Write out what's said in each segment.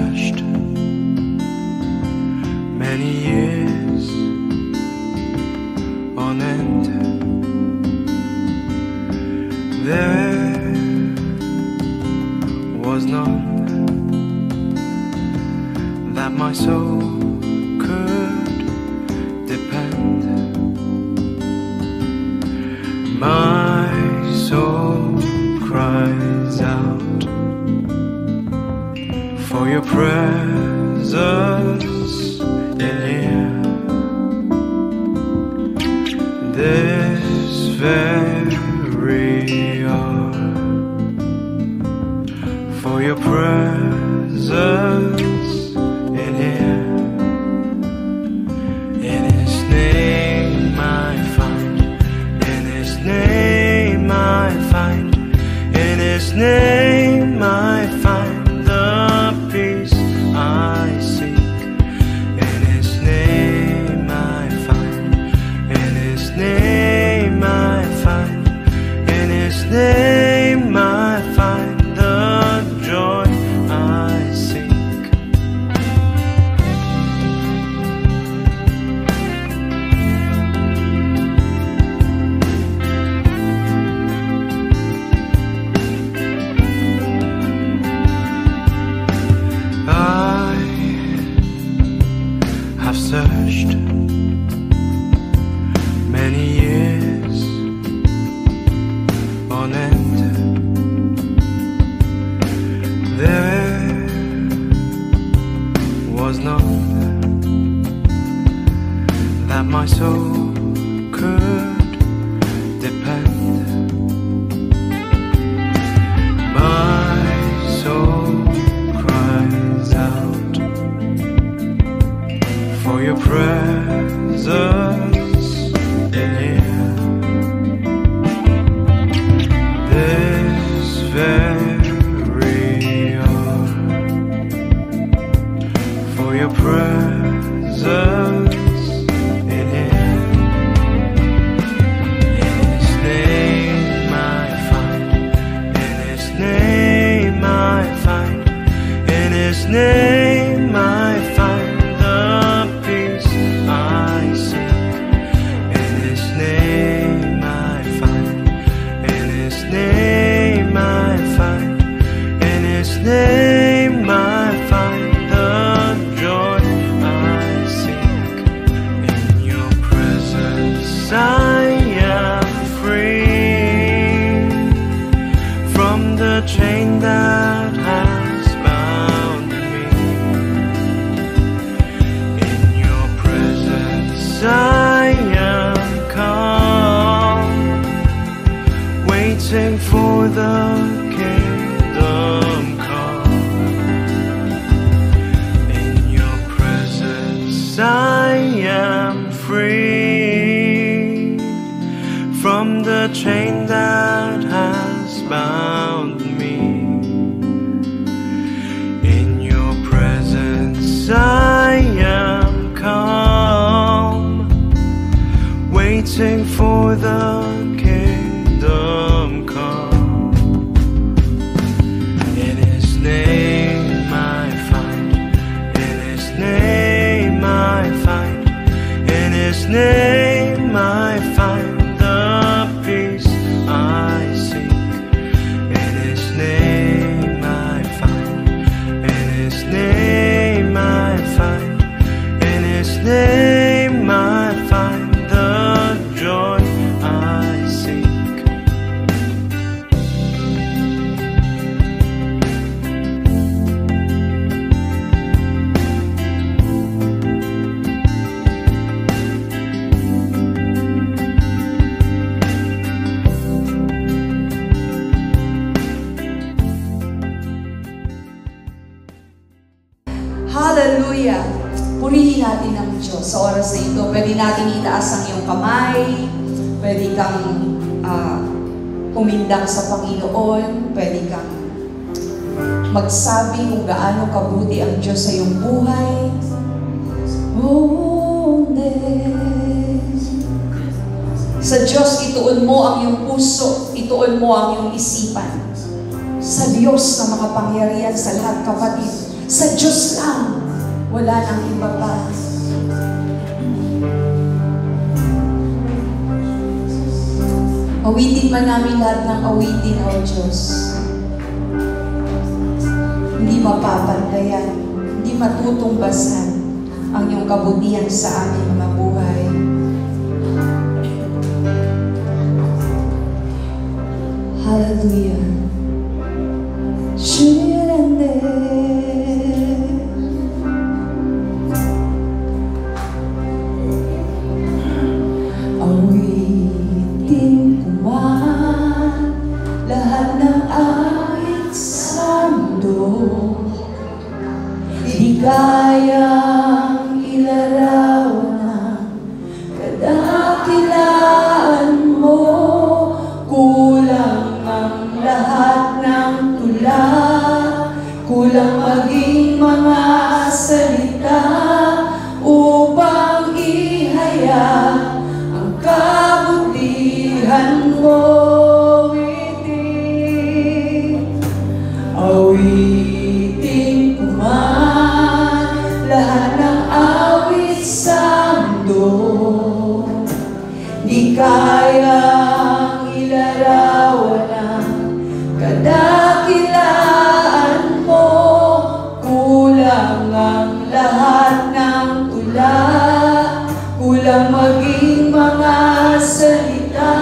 searched many years on end. There was none that my soul could depend. My soul cries out for your presence in here. This very hour, for your presence in here. In His name I find, in His name I find, in His name I find the peace I seek. In His name I find, in His name I find, in His name I find the joy I seek. I have searched many years on end. There was none that my soul could depend. My soul cries out for your presence in here. This very hour, for your presence in here. In His name I find, in His name I find, in His name I find the peace I seek. In His name I find, in His name I find, in His name I find the joy I seek. In your presence I am free from the chain that has bound me. In your presence I am calm, waiting for the kingdom come. In your presence I am free from the chain that has bound me. In your presence I am calm, waiting for the kingdom come. In His name I find, in His name I find, in His name I find the peace I seek. In His name I find, in His name I find, in His name I find the joy I seek. Hallelujah! Purihin natin ang Diyos sa oras na ito. Pwede natin itaas ang iyong kamay. Pwede kang humindang sa Panginoon. Pwede kang magsabi kung gaano kabuti ang Diyos sa iyong buhay. Sa Diyos, ituon mo ang iyong puso. Ituon mo ang iyong isipan. Sa Diyos na makapangyarihan sa lahat, kapatid. Sa Diyos Wala nang iba pa. Awitin man namin lahat ng awitin, O Diyos. Hindi mapapantayan, hindi matutungbasan ang iyong kabutihan sa aming mga buhay. Hallelujah. Shirande. Awitin ko man lahat ng awit sa mundo, di kayang ilarawan ang kadakilaan mo. Kulang ang lahat ng tula, kulang maging mga salita upang ihayag ang kabutihan mo. Awitin ko man lahat ng awit sa mundo, di kayang ilarawan ang kadakilaan mo. Kulang ang lahat ng tula, kulang maging mga salita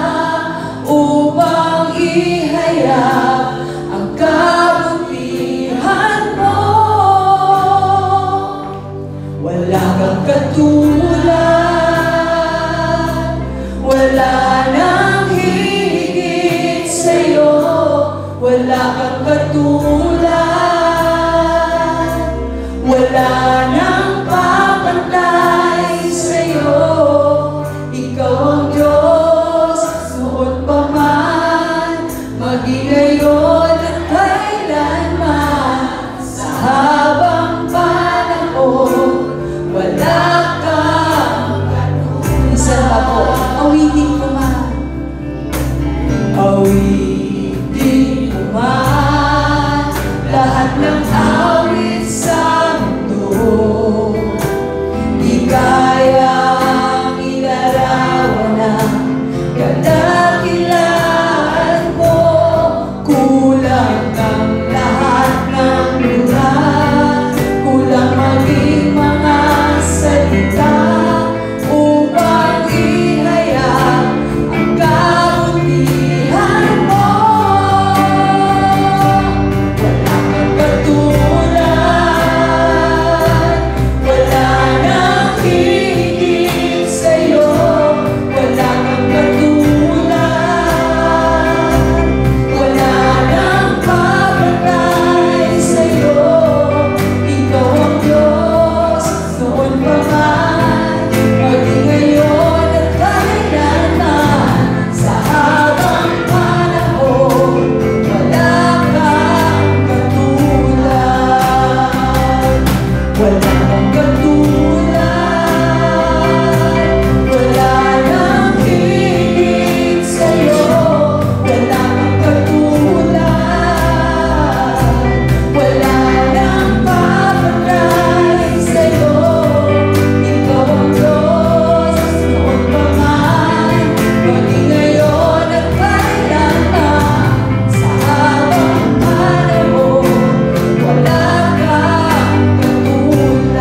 upang ihayag ang kabutihan mo. Wala kang katulad, wala nang hihigit sa'yo. Wala kang katulad, wala nang papantay sa'yo. Ikaw ang Diyos, noon pa man, maging ngayon at kailanman. Sa habang panahon, wala kang katulad. Isa pa po, awitin ko man. Awitin ko man lahat ng awit sa mundo, di kayang ilarawan ang kadakilaan mo. Kulang ang lahat ng luha, kulang maging mga salita upang ihayag ang kabutihan mo. Wala kang katulad, wala nang hihigit sa'yo. Wala kang katulad, wala nang papantay sa'yo. Ikaw ang Diyos, noon pa man, maging ngayon at kailanman. Sa habang panahon, wala kang katulad. Wala kang katulad, wala nang hihigit sa'yo. Wala kang katulad, wala nang papantay sa'yo. Ikaw ang Diyos, noon pa man, maging ngayon at kailanman. Sa habang panahon, wala kang katulad.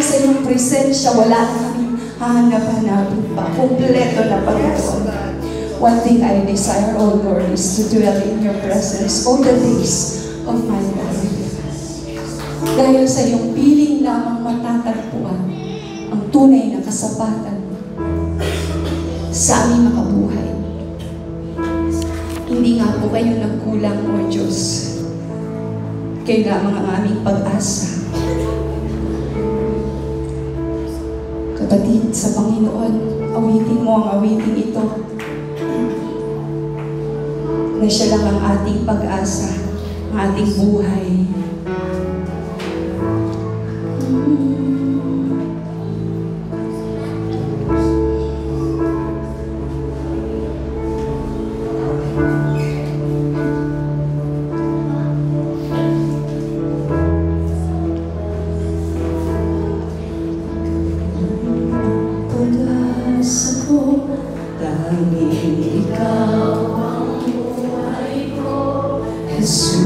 sa iyong presensya, wala na kami hahanap-hanapin pa. Kompleto na Panginoon. One thing I desire, O Lord, is to dwell in your presence all the days of my life. Dahil sa iyong piling lamang matatagpuan ang tunay na kasapatan sa aming mga buhay. Hindi nga po kayo nagkulang, O Diyos. Kayo lamang ang aming pag-asa. Kapatid sa Panginoon, awitin mo ang awiting ito na siya lang ang ating pag-asa, ang ating buhay. Pag-asa ko, tanging ikaw ang buhay ko, Jesus.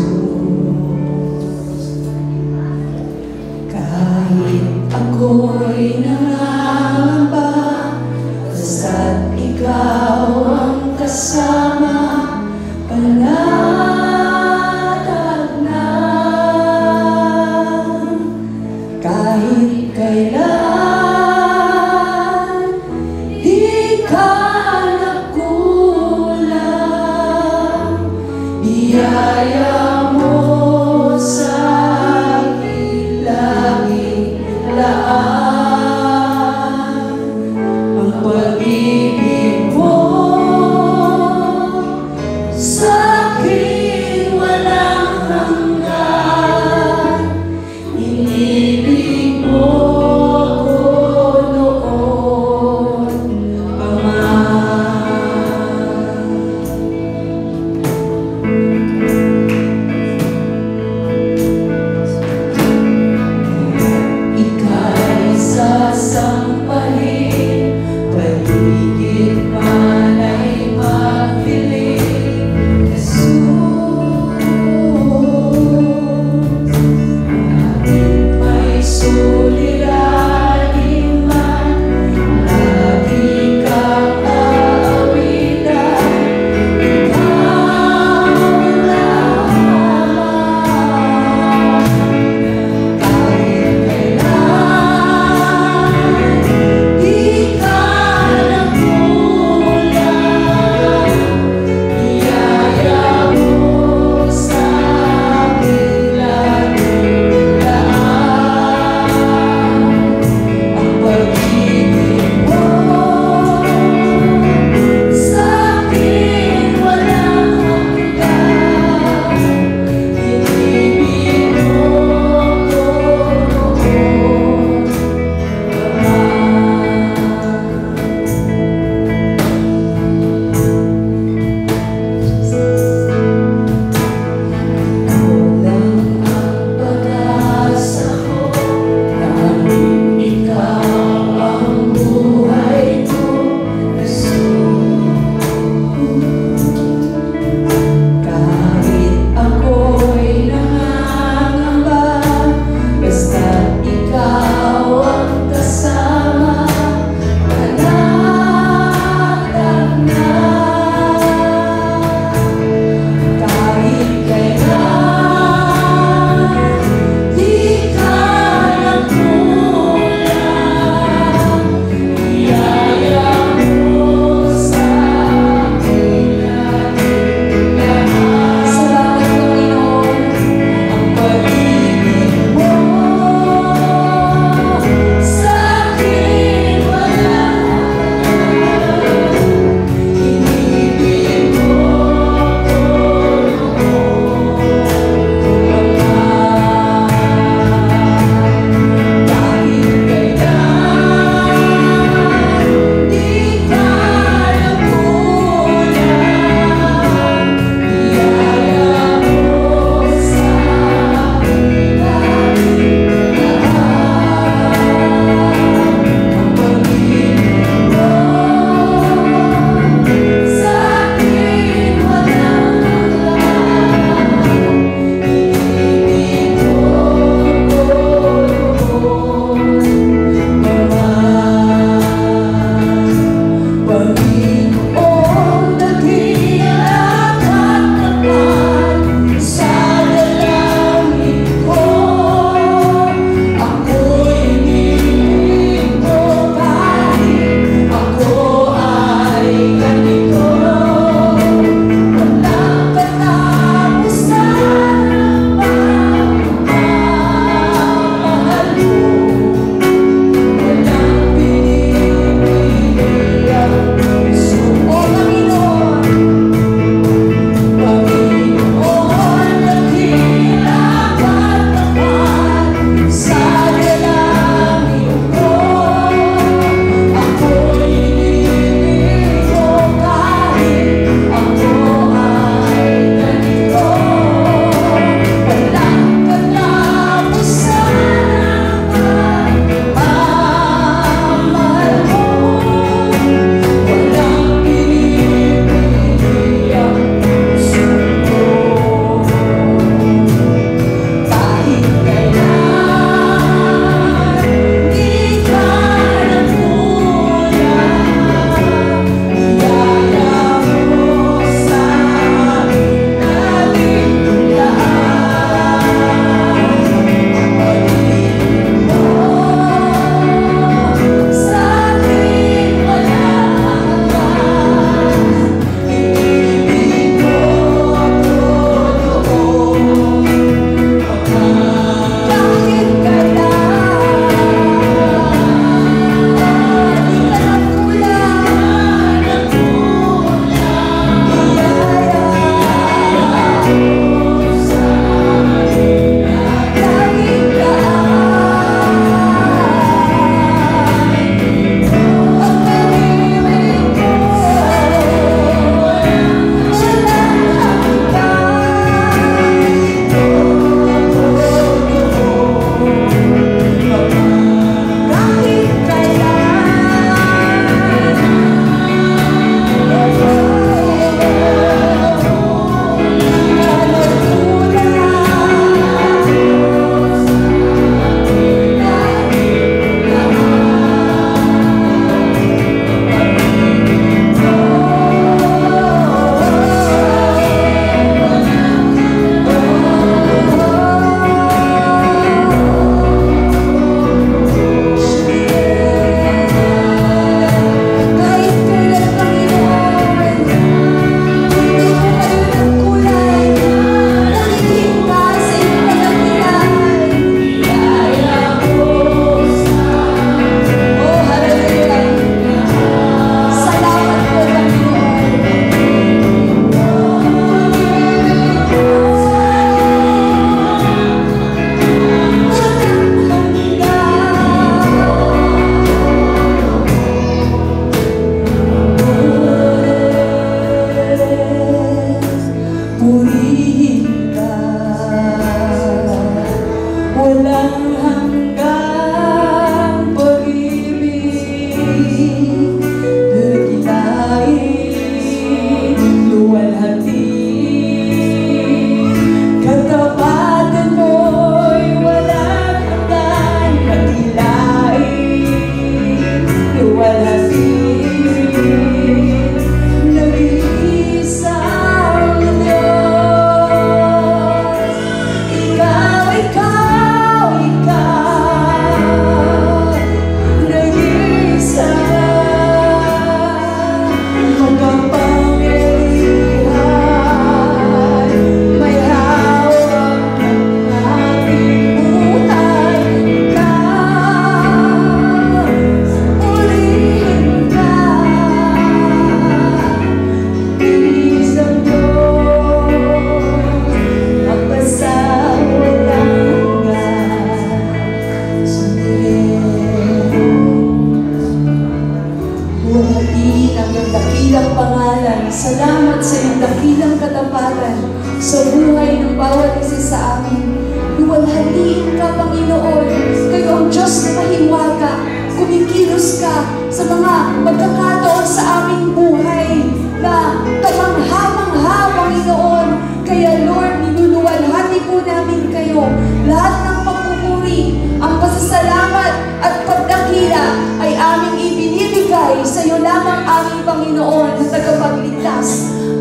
Panginoon. Kayo ang Diyos na mahiwaga. Kumikilos ka sa mga pagkakataon sa aming buhay na kamangha-mangha, Panginoon. Kaya Lord, niluluwalhati po namin kayo. Lahat ng pagpupuri, ang pasasalamat at pagdakila ay aming ibinibigay sa iyo lamang, aming Panginoon na tagapagligtas,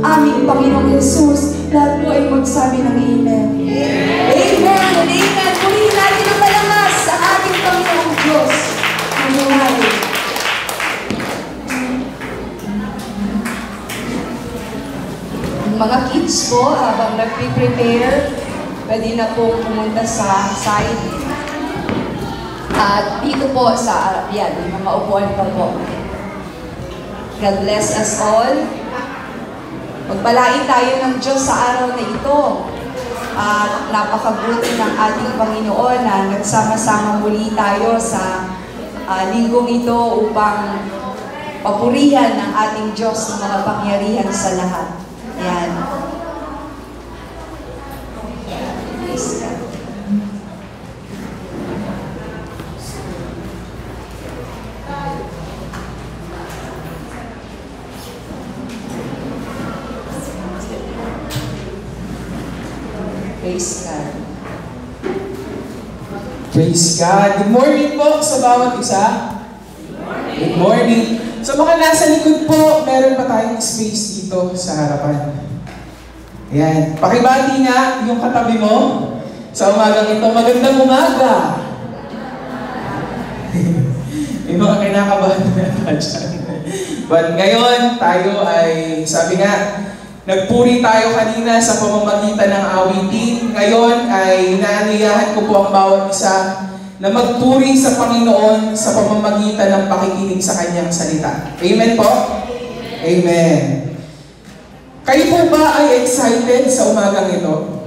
aming Panginoong Jesus. Lahat po ay magsabi ng Amen. Amen and Amen. Purihin natin ang malakas sa ating Panginoong Diyos. Mabuhay. Mga kids po, habang nag-prepare, pwede na po pumunta sa side. At dito po sa, yan, may mga upuan pa po. God bless us all. Magpalain tayo ng Diyos sa araw na ito. At napakabuti ng ating Panginoon na nagsama-sama muli tayo sa linggong ito upang papurihan ng ating Diyos ng mga pangyarihan sa lahat. Yan. Praise God. Praise God. Praise God. Good morning po sa bawat isa. Good morning. Sa mga nasa likod po, meron pa tayong space dito sa harapan. Ayan. Pakibati nga yung katabi mo sa umagang ito. Magandang umaga. May mga kinakabahan na dyan. But ngayon, tayo ay, sabi nga, nagpuri tayo kanina sa pamamagitan ng awitin. Ngayon ay inaanyayahan ko po ang bawat isa na magpuri sa Panginoon sa pamamagitan ng pakikinig sa Kanyang salita. Amen po? Amen. Kayo po ba ay excited sa umagang ito?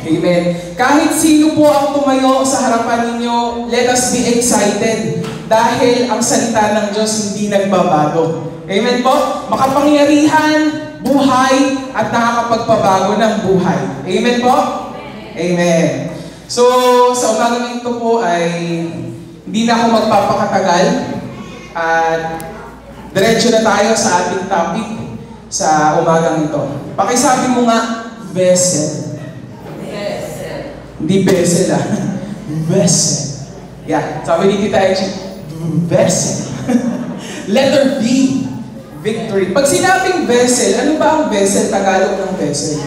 Amen. Kahit sino po ang tumayo sa harapan ninyo, let us be excited dahil ang salita ng Diyos hindi nagbabago. Amen po? Makapangyarihan, buhay, at nakakapagpabago ng buhay. Amen po? Amen. So, sa umagang ito po ay hindi na ako magpapakatagal at diretso na tayo sa ating topic sa umagang ito. Pakisabi mo nga, vessel. Vessel. Hindi vessel ah. Vessel. Yeah, sabi ni Tita Echi, vessel. Letter V. Victory. Pag sinabing vessel, ano ba ang vessel? Tagalog ng vessel.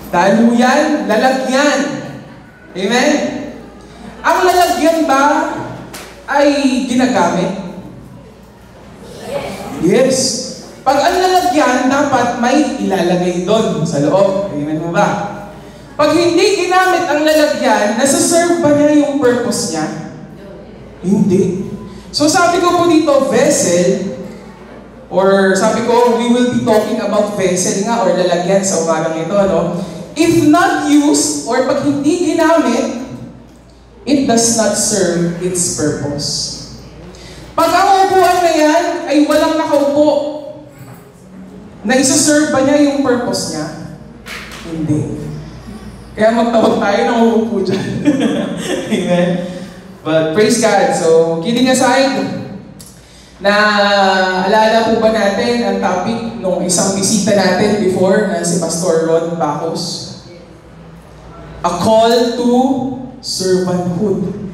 Daluyan, lalagyan. Amen? Ang lalagyan ba ay ginagamit? Yes. Pag ang lalagyan, dapat may ilalagay doon sa loob. Amen mo ba? Pag hindi ginamit ang lalagyan, nasa-serve ba niya yung purpose niya? Hindi. So sabi ko po dito, vessel, or sabi ko, we will be talking about vessel nga or lalagyan sa umagang ito, no? If not used, or pag hindi ginamit, it does not serve its purpose. Pag ang upuan na yan ay walang nakaupo, na isa-serve ba niya yung purpose niya? Hindi. Kaya magtawag tayo ng uupo dyan. Amen? But praise God. So, kidding aside, na alala po ba natin ang topic nung isang bisita natin before na si Pastor Ron Bacos? A call to servanthood.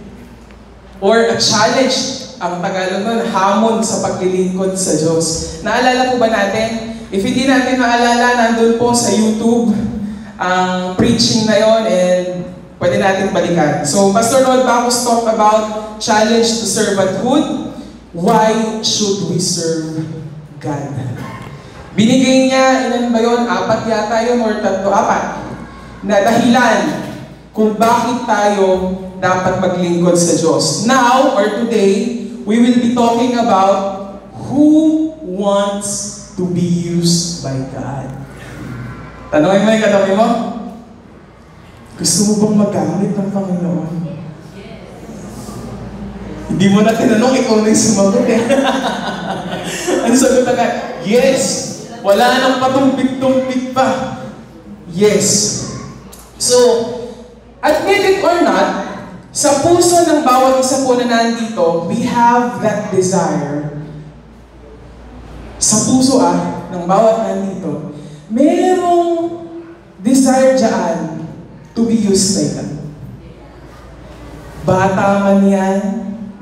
Or a challenge, ang Tagalog nun, hamon sa paglilingkod sa Diyos. Naalala po ba natin? If hindi natin maalala, nandun po sa YouTube ang preaching na yon and pwede natin balikan. So, Pastor Ron Bacos talked about challenge to servanthood. Why should we serve God? Binigay niya, ilan ba yun? 4 yata yun or 3, 4. Na dahilan kung bakit tayo dapat maglingkod sa Diyos. Now, or today, we will be talking about who wants to be used by God. Tanongin mo yung katabi mo? Gusto mo bang magamit ng Panginoon? Hindi mo na tinanong, ikaw na yung sumagot eh. Ang sagot agad, yes! Wala nang patumpik-tumpik pa. Yes. So, admit it or not, sa puso ng bawat isa po na nandito, we have that desire. Sa puso ng bawat nandito, merong desire dyan to be used by God. Bata man yan,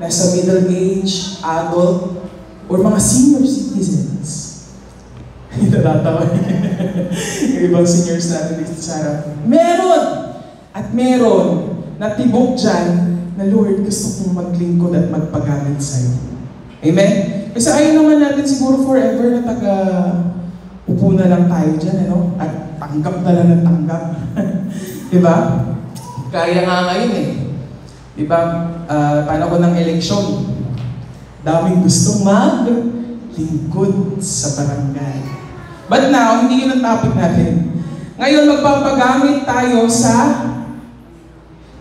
nasa middle age, adult, or mga senior citizens. Natatawa yung ibang seniors natin dito sa harap. Meron! At meron na tibok dyan na Lord, gusto kong maglingkod at magpagamit sa'yo. Amen? Kasi ayaw naman natin siguro forever na upo na lang tayo dyan, ano? At tanggap na lang ng tanggap. Diba? Kaya nga ngayon Diba? Panahon ng eleksyon, daming gustong maglingkod sa barangay. But now, hindi yun ang topic natin. Ngayon, magpapagamit tayo sa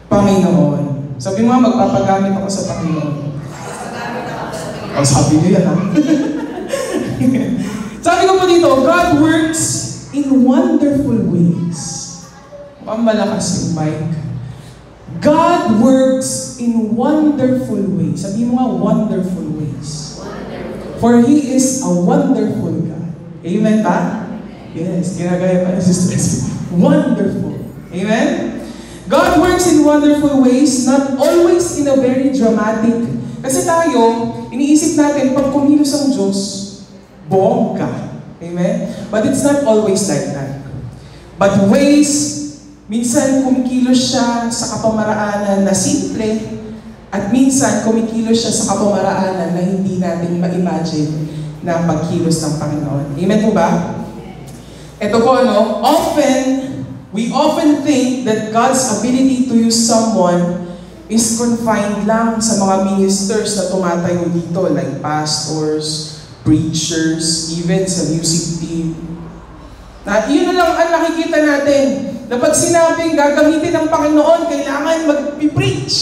Panginoon. Sabi mo, magpapagamit ako sa Panginoon. Oh, sabi niyo yan, ha? Sabi ko po dito, God works in wonderful ways. Mukhang malakas yung mic. God works in wonderful ways. Sabi mo nga, wonderful ways. Wonderful. For He is a wonderful God. Amen ba? Yes, ginagaya pa ni Sister Esme. Wonderful. Amen? God works in wonderful ways, not always in a very dramatic. Kasi tayo, iniisip natin, pag kumilos ang Diyos, bongga. Amen? But it's not always like that. But ways, minsan kumikilos siya sa kapamaraanan na simple, at minsan kumikilos siya sa kapamaraanan na hindi natin ma-imagine na pagkilos ng Panginoon. Amen po ba? Ito po we often think that God's ability to use someone is confined lang sa mga ministers na tumatayo dito, like pastors, preachers, even sa music team. Na yun na lang ang nakikita natin. Na pag sinabing gagamitin ng Panginoon, kailangan mag-preach.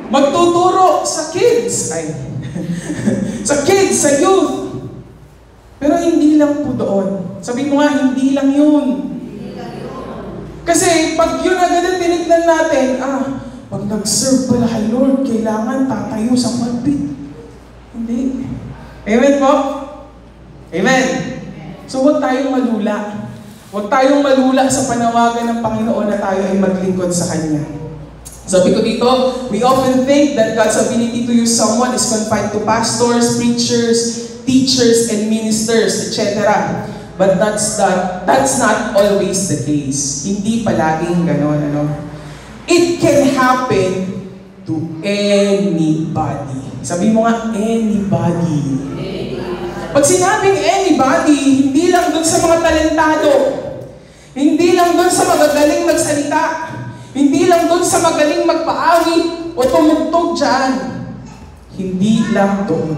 Magtuturo sa kids. Sa kids, sa youth. Pero hindi lang po doon. Sabi mo nga, hindi lang yun. Kasi pag yun agad ang tinignan natin, pag nag-serve pala kay Lord, kailangan tatayo sa pulpit. Hindi. Amen po? Amen. So huwag tayong malula. Huwag tayong malula sa panawagan ng Panginoon na tayo ay maglingkod sa Kanya. Sabi ko dito, we often think that God's ability to use someone is confined to pastors, preachers, teachers, and ministers, etc. But that's not always the case. Hindi palaging ganon, It can happen to anybody. Sabi mo nga, anybody. Pag sinabing anybody, hindi lang dun sa mga talentado. Hindi lang dun sa magagaling magsalita. Hindi lang dun sa magaling magpaawit o tumugtog dyan. Hindi lang doon.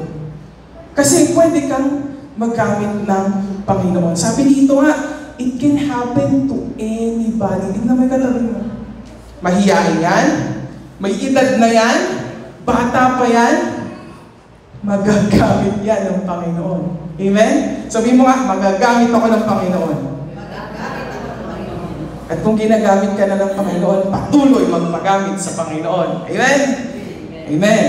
Kasi pwede kang maggamit ng Panginoon. Sabi dito nga, it can happen to anybody. Tignan mo yung katabi mo. Mahiyain yan, may edad na yan, bata pa yan, magagamit yan ng Panginoon. Amen? Sabi mo nga, magagamit ako ng Panginoon. At kung ginagamit ka na ng Panginoon, patuloy magpagamit sa Panginoon. Amen? Amen.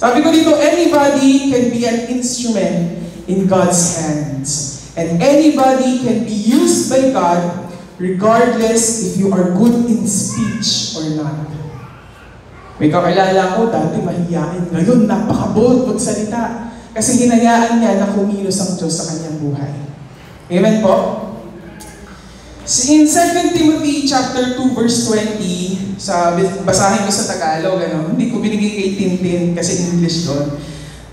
Sabi ko dito, anybody can be an instrument in God's hands. And anybody can be used by God regardless if you are good in speech or not. May kakilala ko, dati mahiyain. Ngayon, napaka-bold magsalita. Kasi hinayaan niya na kumilos ang Diyos sa kanyang buhay. Amen po? In 2 Timothy chapter 2 verse 20, basahin ko sa Tagalog, hindi ko binigay kay Tintin kasi English doon.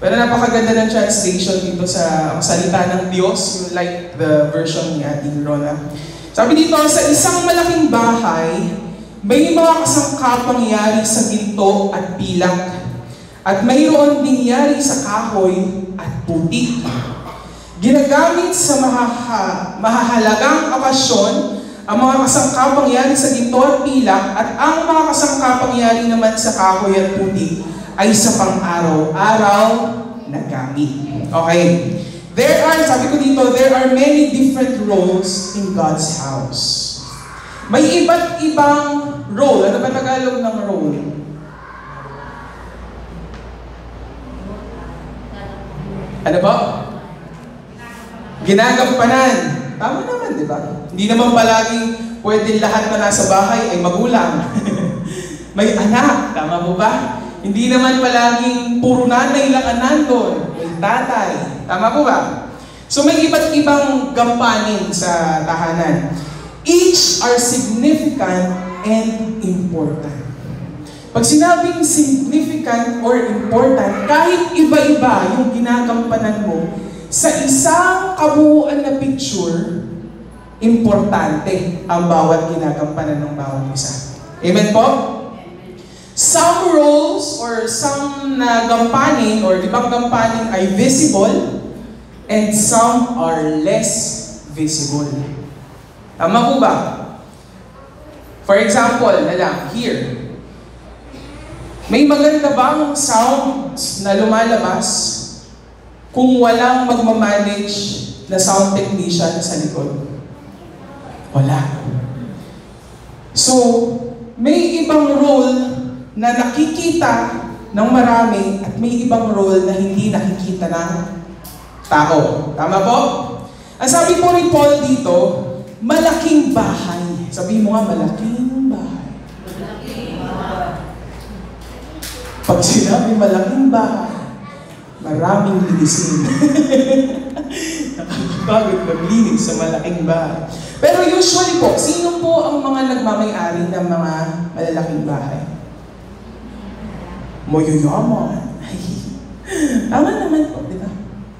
Pero napakaganda ng translation dito sa salita ng Diyos, yung like the version ni Ating Rona. Sabi dito, sa isang malaking bahay, may mga kasangkapangyari sa ginto at pilak, at mayroon ding yari sa kahoy at putik. Ginagamit sa mahahalagang okasyon ang mga kasangkapangyari sa ginto at pilak, at ang mga kasangkapangyari naman sa kahoy at putik ay sa pang-araw-araw na gamit. Okay. Sabi ko dito, there are many different roles in God's house. May iba't ibang role. Ano ba Tagalog ng role? Ano ba? Ginagampanan. Tama naman, di ba? Hindi naman palaging pwede lahat na nasa bahay ay magulang. May anak, tama mo ba? Hindi naman palaging puro nanay lang ang nandun. May tatay, tama po ba? So may iba't ibang gampanin sa tahanan. Each are significant and important. Pag sinabing significant or important, kahit iba-iba yung ginagampanan mo, sa isang kabuuan na picture, importante ang bawat ginagampanan ng bawat isa. Amen po? Some roles or some gampanin or ibang gampanin ay visible and some are less visible. Tama po ba? For example, here. May maganda bang sounds na lumalabas kung walang magmamanage na sound technician sa likod? Wala. So, may ibang role na nakikita ng marami at may ibang role na hindi nakikita ng tao. Tama po? Ang sabi po ni Paul dito, malaking bahay. Sabi mo nga, malaking bahay. Pag sinabi malaking bahay, maraming linisin. Nakakapagod maglinis sa malaking bahay. Pero usually po, sino po ang mga nagmamay-ari ng mga malalaking bahay? Mayayaman. Tama naman po, di ba?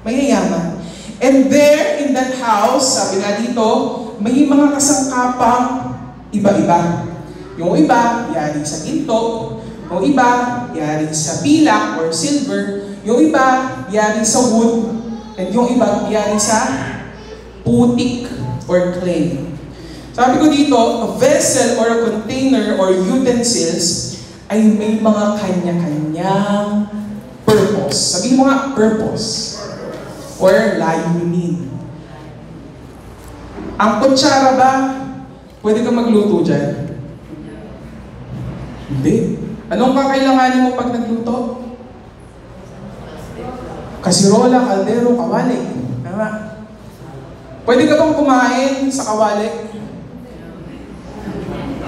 Mayayaman. And there, in that house, sabi nga dito, may mga kasangkapang iba-iba. Yung iba, yari sa ginto. Yung iba, yari sa pilak or silver. Yung iba, yari sa wood. And yung iba, yari sa putik or clay. Sabi ko dito, a vessel or a container or utensils ay may mga kanya-kanyang purpose. Sabihin mo nga, purpose. Or layunin. Ang kutsara ba, pwede ka magluto dyan? Hindi. Anong kakailanganin mo pag nagluto? Kasirola, kaldero, kawali. Tama. Pwede ka bang kumain sa kawali?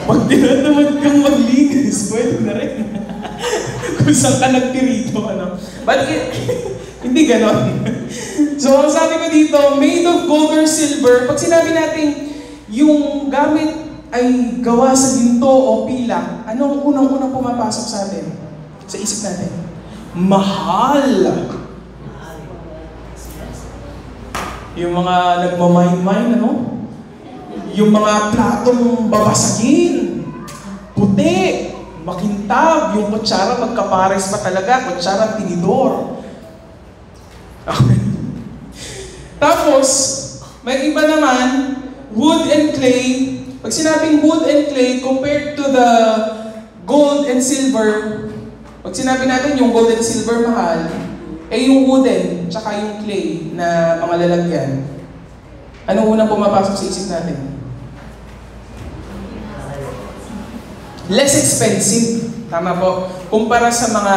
Pag dinadamad kang maglinis, pwede na rin. Kung saan ka nagtirito, ano? But hindi ganon. So, ang sabi ko dito, made of gold or silver, pag sinabi natin, yung gamit ay gawa sa ginto o pilak, anong unang-unang pumapasok sa atin? Sa isip natin? Mahal! Yung mga nagmamine-mine, ano? Yung mga platong babasagin, puti, makintab, yung kutsara magkapares pa talaga, kutsara tinidor. Okay. Tapos, may iba naman, wood and clay. Pag sinabing wood and clay, compared to the gold and silver, pag sinabi natin yung gold and silver mahal, yung wooden, tsaka yung clay na mga lalagyan, anong unang pumapasok sa isip natin? Less expensive. Tama po. Kumpara sa mga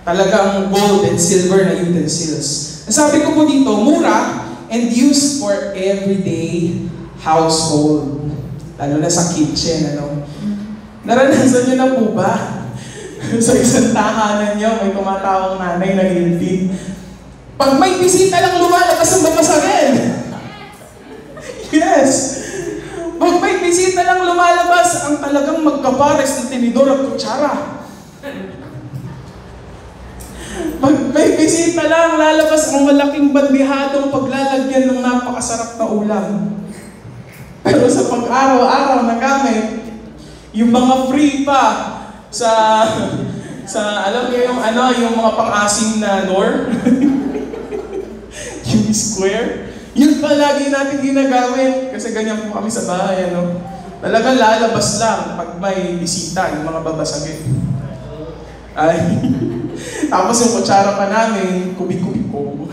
talagang gold and silver na utensils. Sabi ko po dito, mura and used for everyday household. Lalo na sa kitchen, ano? Naranasan niyo na po ba? Sa isang tahanan niyo, may tumatawang nanay na guilty. Pag may bisita lang lumalabas ang babasagin. Yes! Pag may bisita lang lumalabas, ang talagang magkapares ng tinidor at kutsara. Pag may bisita lang, lalabas ang malaking bandihadong paglalagyan ng napakasarap na ulam. Pero sa pag-araw-araw na gamit, yung mga free pa sa alam niyo yung yung mga pang-asim na nor, yung square, yun palagi natin ginagamit kasi ganyan po kami sa bahay, ano. Talagang lalabas lang pag may bisita, yung mga babasagin. Ay, tapos yung kutsara pa namin, kubik-kubiko.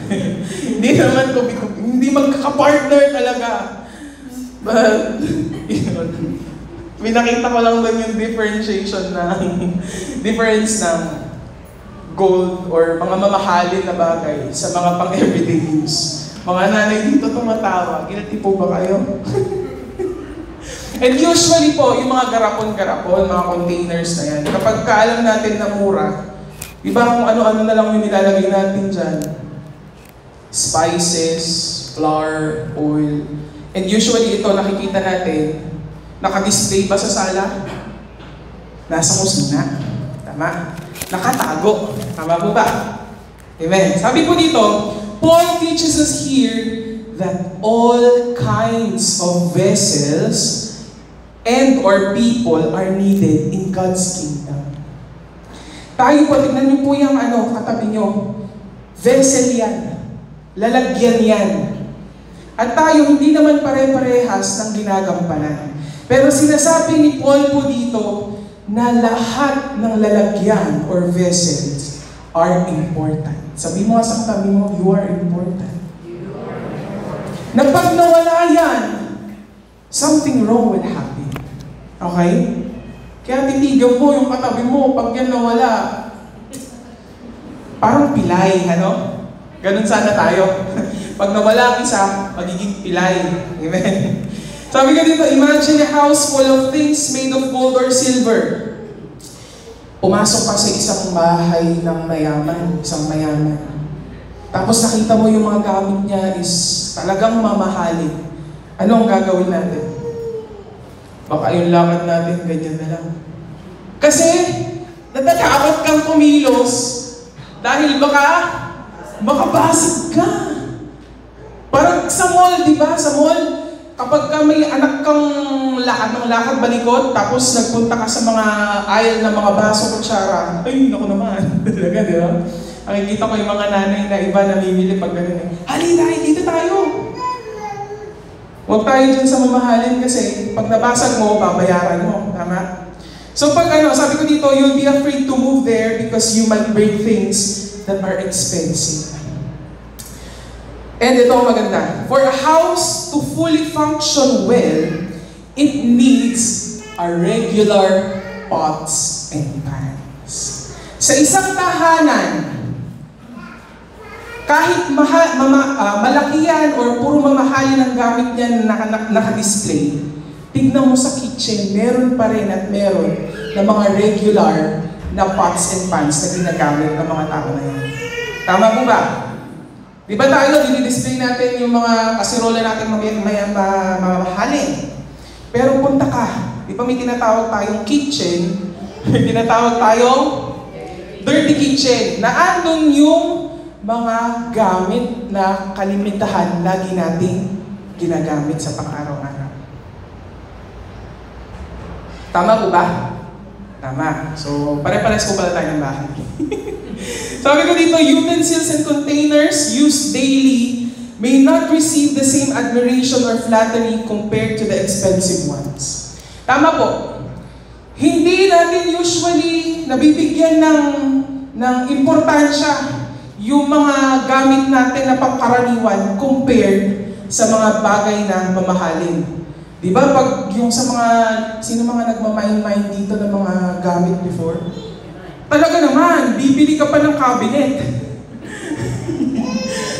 Hindi naman kubik-kubiko, hindi magkakapartner talaga. But, Pinakita ko lang doon yung difference ng gold or mga mamahalin na bagay sa mga pang-everyday use. Mga nanay dito tumatawa, guilty po ba kayo? And usually po, yung mga garapon-garapon, mga containers na yan, kapag kaalam natin na mura, iba kung ano-ano na lang yung nilalagay natin dyan. Spices, flour, oil. And usually ito, nakikita natin, naka-display ba sa sala? Nasa kusina. Tama? Nakatago. Tama po ba? Amen. Sabi po dito, Paul teaches us here that all kinds of vessels and or people are needed in God's kingdom. Tayo po, tignan niyo po yung katabi niyo. Vessel yan. Lalagyan yan. At tayo, hindi naman pare-parehas ng ginagampanan. Pero sinasabi ni Paul po dito na lahat ng lalagyan or vessels are important. Sabi mo sa katabi mo, you are important. Na pag nawala yan, something wrong will happen. Okay? Kaya titigan mo yung katabi mo, pag yan nawala, parang pilay, ano? Ganun sana tayo. Pag nawala ang isa, magiging pilay. Amen? Sabi ka dito, imagine a house full of things made of gold or silver. Pumasok ka sa isang bahay ng mayaman, isang mayaman. Tapos nakita mo yung mga gamit niya is talagang mamahalin. Ano ang gagawin natin? Baka yung lakad natin, ganyan na lang. Kasi, natatakot kang kumilos dahil baka basag ka. Parang sa mall, di ba? Sa mall, kapag ka may anak kang lakad balikot, tapos nagpunta ka sa mga aisle ng mga baso, kutsara, ay, naku naman. Talaga, di ba? Nakikita ko yung mga nanay na iba namimili pag gano'n eh. Halina, dito tayo! Huwag tayo dyan sa mamahalin kasi pag nabasag mo, babayaran mo. Tama? So pag sabi ko dito, you'll be afraid to move there because you might break things that are expensive. And ito ang maganda. For a house to fully function well, it needs a regular pots and pans. Sa isang tahanan, kahit malaki yan or puro mamahalin ang gamit niyan na naka-display, tignan mo sa kitchen, meron pa rin at meron na mga regular na pots and pans na ginagamit ng mga tao na yan. Tama po ba? Di ba tayo, dinidisplay natin yung mga kasirola natin mamahalin. Pero punta ka, di ba may tinatawag tayong kitchen, may tinatawag tayong dirty kitchen, na andun yung mga gamit na kalimitahan lagi nating ginagamit sa pang-araw-araw. Tama po ba? Tama. So, pare-pares ko pala tayo ng bahay. Sabi ko dito, utensils and containers used daily may not receive the same admiration or flattery compared to the expensive ones. Tama po. Hindi natin usually nabibigyan ng importansya yung mga gamit natin na pangkaraniwan compared sa mga bagay na mamahalin. Di ba pag yung sa mga, sino mga nagmamain-main dito ng mga gamit before? Talaga naman, bibili ka pa ng cabinet.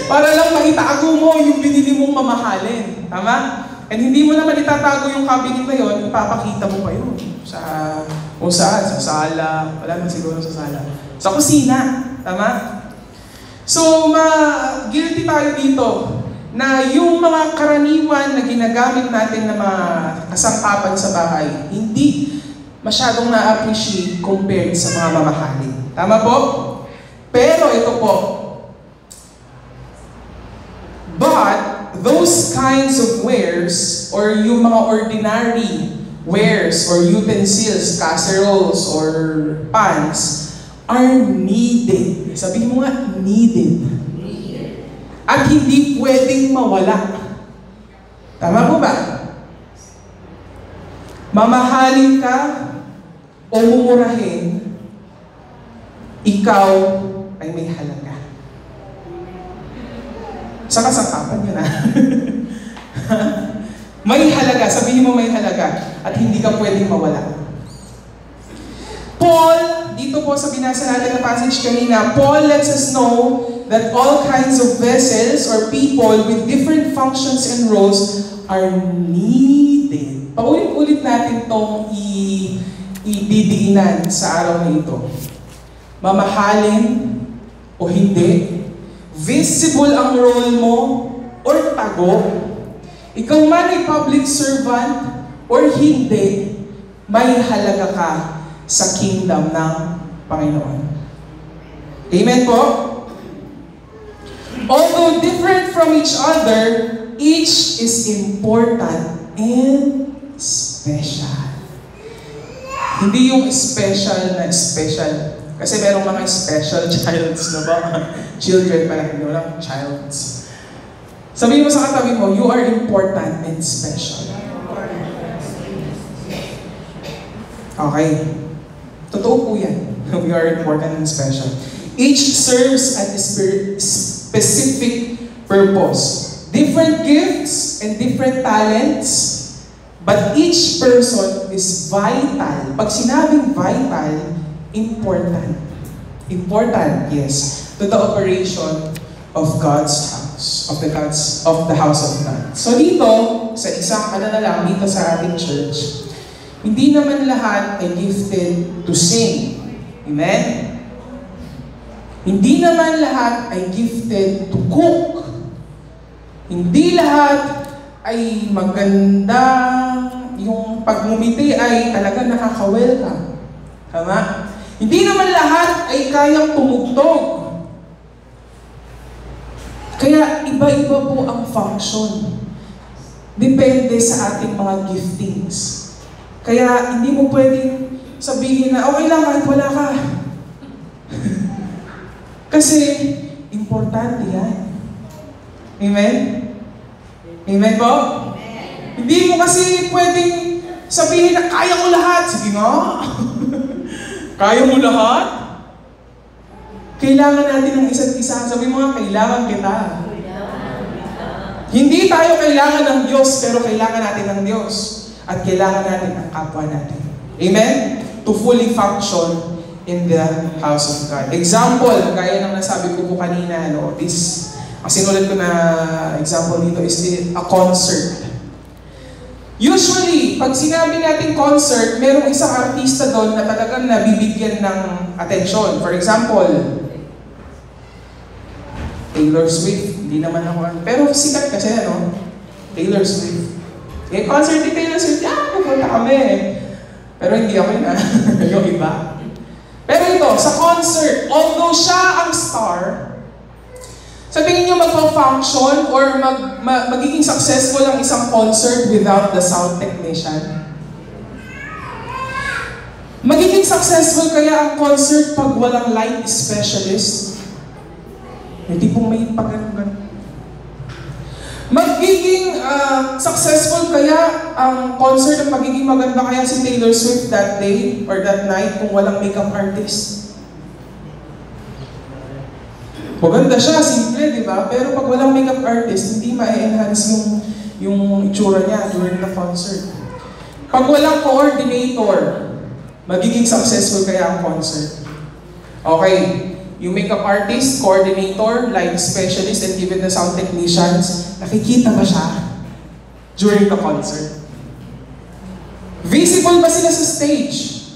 Para lang maitago mo yung binili mong mamahalin. Tama? And hindi mo naman itatago yung cabinet na yun, ipapakita mo pa yun. Kung saan? Sa sala. Wala na siguro sa sala. Sa kusina. Tama? So, guilty tayo dito na yung mga karaniwan na ginagamit natin na mga kasangkapan sa bahay, hindi masyadong na-appreciate compared sa mga mamahalin. Tama po? Pero ito po, but those kinds of wares or yung mga ordinary wares or utensils, casseroles or pans are needed. Sabihin mo nga, needed. At hindi pwedeng mawala. Tama po ba? Mamahalin ka o mumurahin, ikaw ay may halaga. Sa kasangkapan yun May halaga. Sabihin mo may halaga. at hindi ka pwedeng mawala. Paul, dito po sa binasa natin na passage kanina, Paul lets us know that all kinds of vessels or people with different functions and roles are needed. Paulit-ulit natin itong ididiinan sa araw na ito. Mamahalin o hindi, visible ang role mo or tago, ikaw man ay public servant or hindi, may halaga ka sa kingdom ng Panginoon. Amen po? Although different from each other, each is important and special. Hindi yung special na special. Kasi merong mga special childs na ba? Children pala, hindi lang childs. Sabihin mo sa katabi mo, you are important and special. Okay. Totoo po yan. We are important and special. Each serves at a specific purpose. Different gifts and different talents, but each person is vital. Pag sinabing vital, important. Important, yes, to the operation of God's house, of the house of God. So dito, sa isang lang dito sa ating church, hindi naman lahat ay gifted to sing. Amen? Hindi naman lahat ay gifted to cook. Hindi lahat ay maganda, yung pagmumiti ay talaga nakaka-welcome. Tama? Hindi naman lahat ay kayang tumugtog. Kaya iba-iba po ang function. Depende sa ating mga giftings. Kaya hindi mo pwedeng sabihin na, okay lang kahit wala ka. Kasi, importante yan. Amen? Amen po? Amen. Hindi mo kasi pwedeng sabihin na kaya ko lahat. Sige nga. Kaya mo lahat? Kailangan natin ng isa't isa. Sabi mo nga, kailangan kita. Hindi tayo kailangan ng Diyos, pero kailangan natin ng Diyos. At kailangan natin ang kapwa natin. Amen? To fully function in the house of God. Example, gaya ng nasabi ko po kanina, ang sinulat ko na example dito is a concert. Usually, pag sinabi natin concert, merong isang artista doon na talagang nabibigyan ng atensyon. For example, Taylor Swift. Hindi naman ako, pero sikat kasi, Taylor Swift. Concert ni Taylor Swift, pupunta kami. Pero hindi ako yun, yung iba. Pero ito, sa concert, although siya ang star, sa tingin nyo magpa-function or magiging successful ang isang concert without the sound technician? Magiging successful kaya ang concert pag walang light specialist? Hindi pong may pag-ganun. Magiging successful kaya ang concert at magiging maganda kaya si Taylor Swift that day or that night kung walang makeup artist? Maganda siya, simple, di ba? Pero pag walang makeup artist, hindi ma-enhance yung itsura niya during the concert. Pag walang coordinator, magiging successful kaya ang concert? Okay, yung makeup artist, coordinator, light specialist, and even the sound technicians, nakikita ba siya during the concert? Visible ba sila sa stage?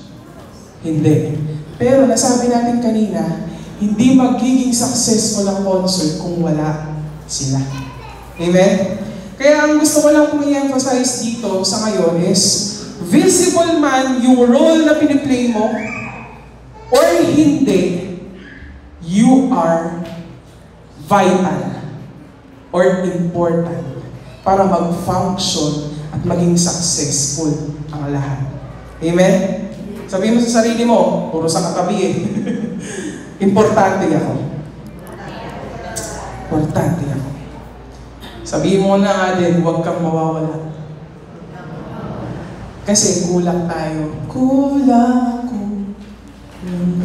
Hindi. Pero nasabi natin kanina, hindi magiging successful ang concert kung wala sila. Amen? Kaya ang gusto ko lang pong i-emphasize dito sa ngayon is, visible man yung role na piniplay mo, or hindi, you are vital or important para mag-function at maging successful ang lahat. Amen? Sabihin mo sa sarili mo, puro sa katabi importante ako. Importante ako. Sabihin mo na nga din, huwag kang mawawala. Kasi kulang tayo. Kulang ako.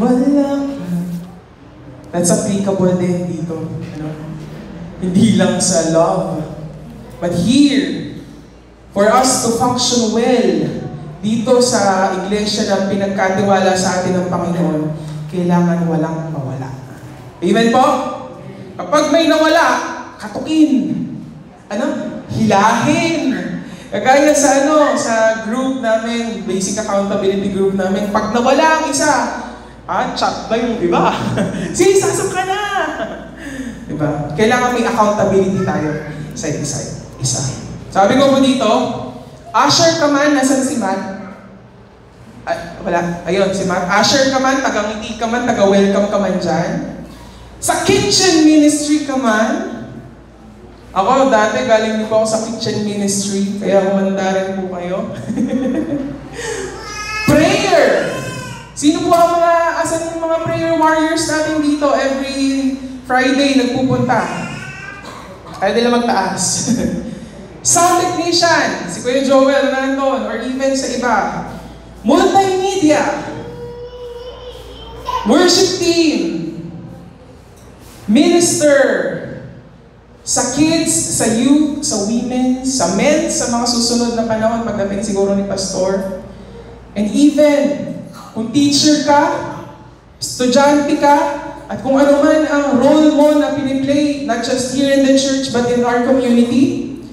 Wala ka. That's applicable din dito. Hindi lang sa love. But here, for us to function well, dito sa iglesia na pinagkatiwala sa atin ng Panginoon, kailangan walang mawala. Amen po? Kapag may nawala, katukin. Hilahin. Kagaya sa group namin, basic accountability group namin, pag nawala ang isa, chat na yung iba. Sige, sasok ka na! Diba? Kailangan may accountability tayo sa isa. Sabi ko po dito, usher ka man, nasan si Matt? Wala. Ayun, si Matt. Usher ka man, taga-ngiti ka man, taga-welcome ka man dyan. Sa kitchen ministry ka man. Ako, dati galing din po ako sa kitchen ministry, kaya humanda rin po kayo. Prayer! Sino po ang asan yung mga prayer warriors natin dito every Friday nagpupunta? Kaya nila magtaas. Sound technician, si Kuya Joel nandun, or even sa iba. Multimedia. Worship team. Minister. Sa kids, sa youth, sa women, sa men, sa mga susunod na panahon, pagdating siguro ni Pastor. And even, kung teacher ka, estudyante ka, at kung ano man ang role mo na piniplay, not just here in the church, but in our community,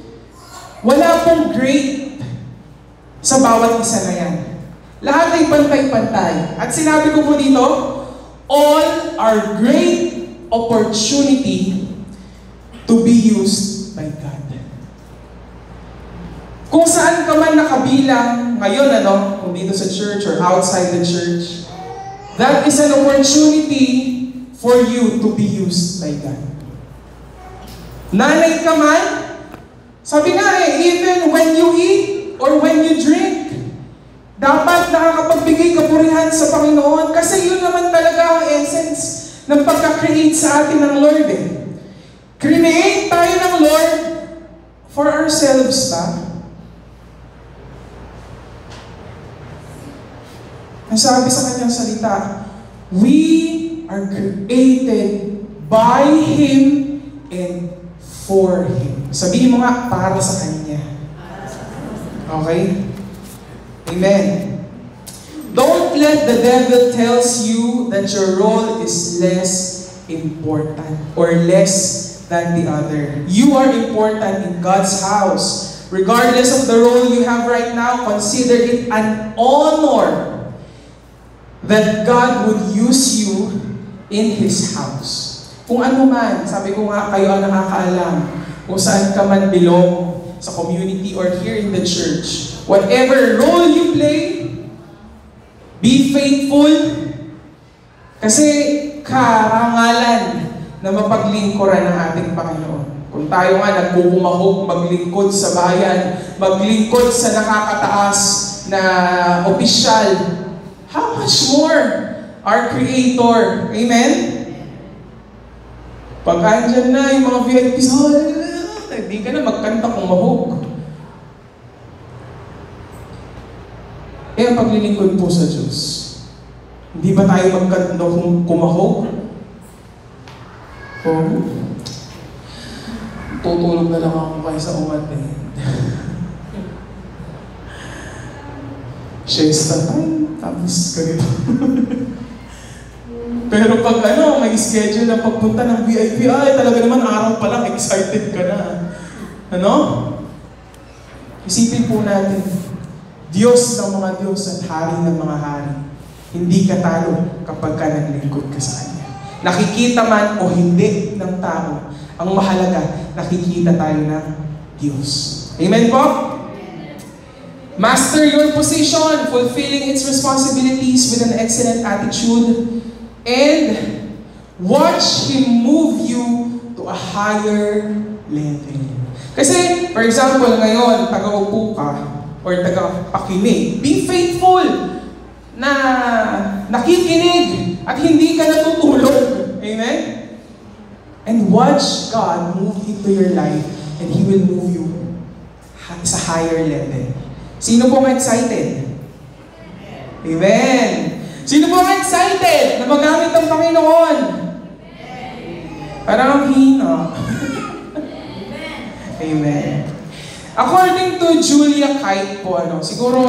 wala pong grade sa bawat isa na yan. Lahat ay pantay-pantay. At sinabi ko po dito, all are great opportunity to be used by God. Kung saan ka man nakabilang ngayon, kung dito sa church or outside the church, that is an opportunity for you to be used by God. Nanay ka man, sabi nga even when you eat or when you drink, dapat nakakapagbigay kapurihan sa Panginoon kasi yun naman talaga ang essence ng pagka-create sa atin ng Lord Create tayo ng Lord for ourselves ba? Ang sabi sa kanyang salita, we are created by Him and for Him. Sabihin mo nga, para sa Kanya. Okay? Amen. Don't let the devil tells you that your role is less important or less than the other. You are important in God's house. Regardless of the role you have right now, consider it an honor that God would use you in His house. Kung ano man, sabi ko nga, kayo ang nakakaalam kung saan ka man belong sa community or here in the church. Whatever role you play, be faithful kasi karangalan na mapaglingkuran ng ating Panginoon. Kung tayo nga nagpupumahog, maglingkod sa bayan, maglingkod sa nakakataas na opisyal, how much more our Creator? Amen? Pag andyan na yung mga VIPs, hindi ka na magkanta kung mahog. Ang paglilingkod po sa Diyos. Hindi ba tayo magkanta kung kumahog? Tutulog na lang ako kayo sa umatin. Siesta time, tapos ganito. Pero pag may schedule na pagpunta ng VIP, talaga naman araw pa lang, excited ka na. Isipin po natin, Diyos ng mga Diyos at Hari ng mga Hari. Hindi ka talo kapag ka naglingkod ka sa Kanya. Nakikita man o hindi ng tao, ang mahalaga, nakikita tayo ng Diyos. Amen po? Master your position, fulfilling its responsibilities with an excellent attitude, and watch Him move you to a higher level. Kasi, for example, ngayon, taga-upo ka, or taga-pakinig, be faithful na nakikinig at hindi ka natutulog. Amen? And watch God move into your life and He will move you sa higher level. Sino pong excited? Amen! Sino pong excited na magamit ang Panginoon? Parang hina. Amen. According to Julia Kite po, siguro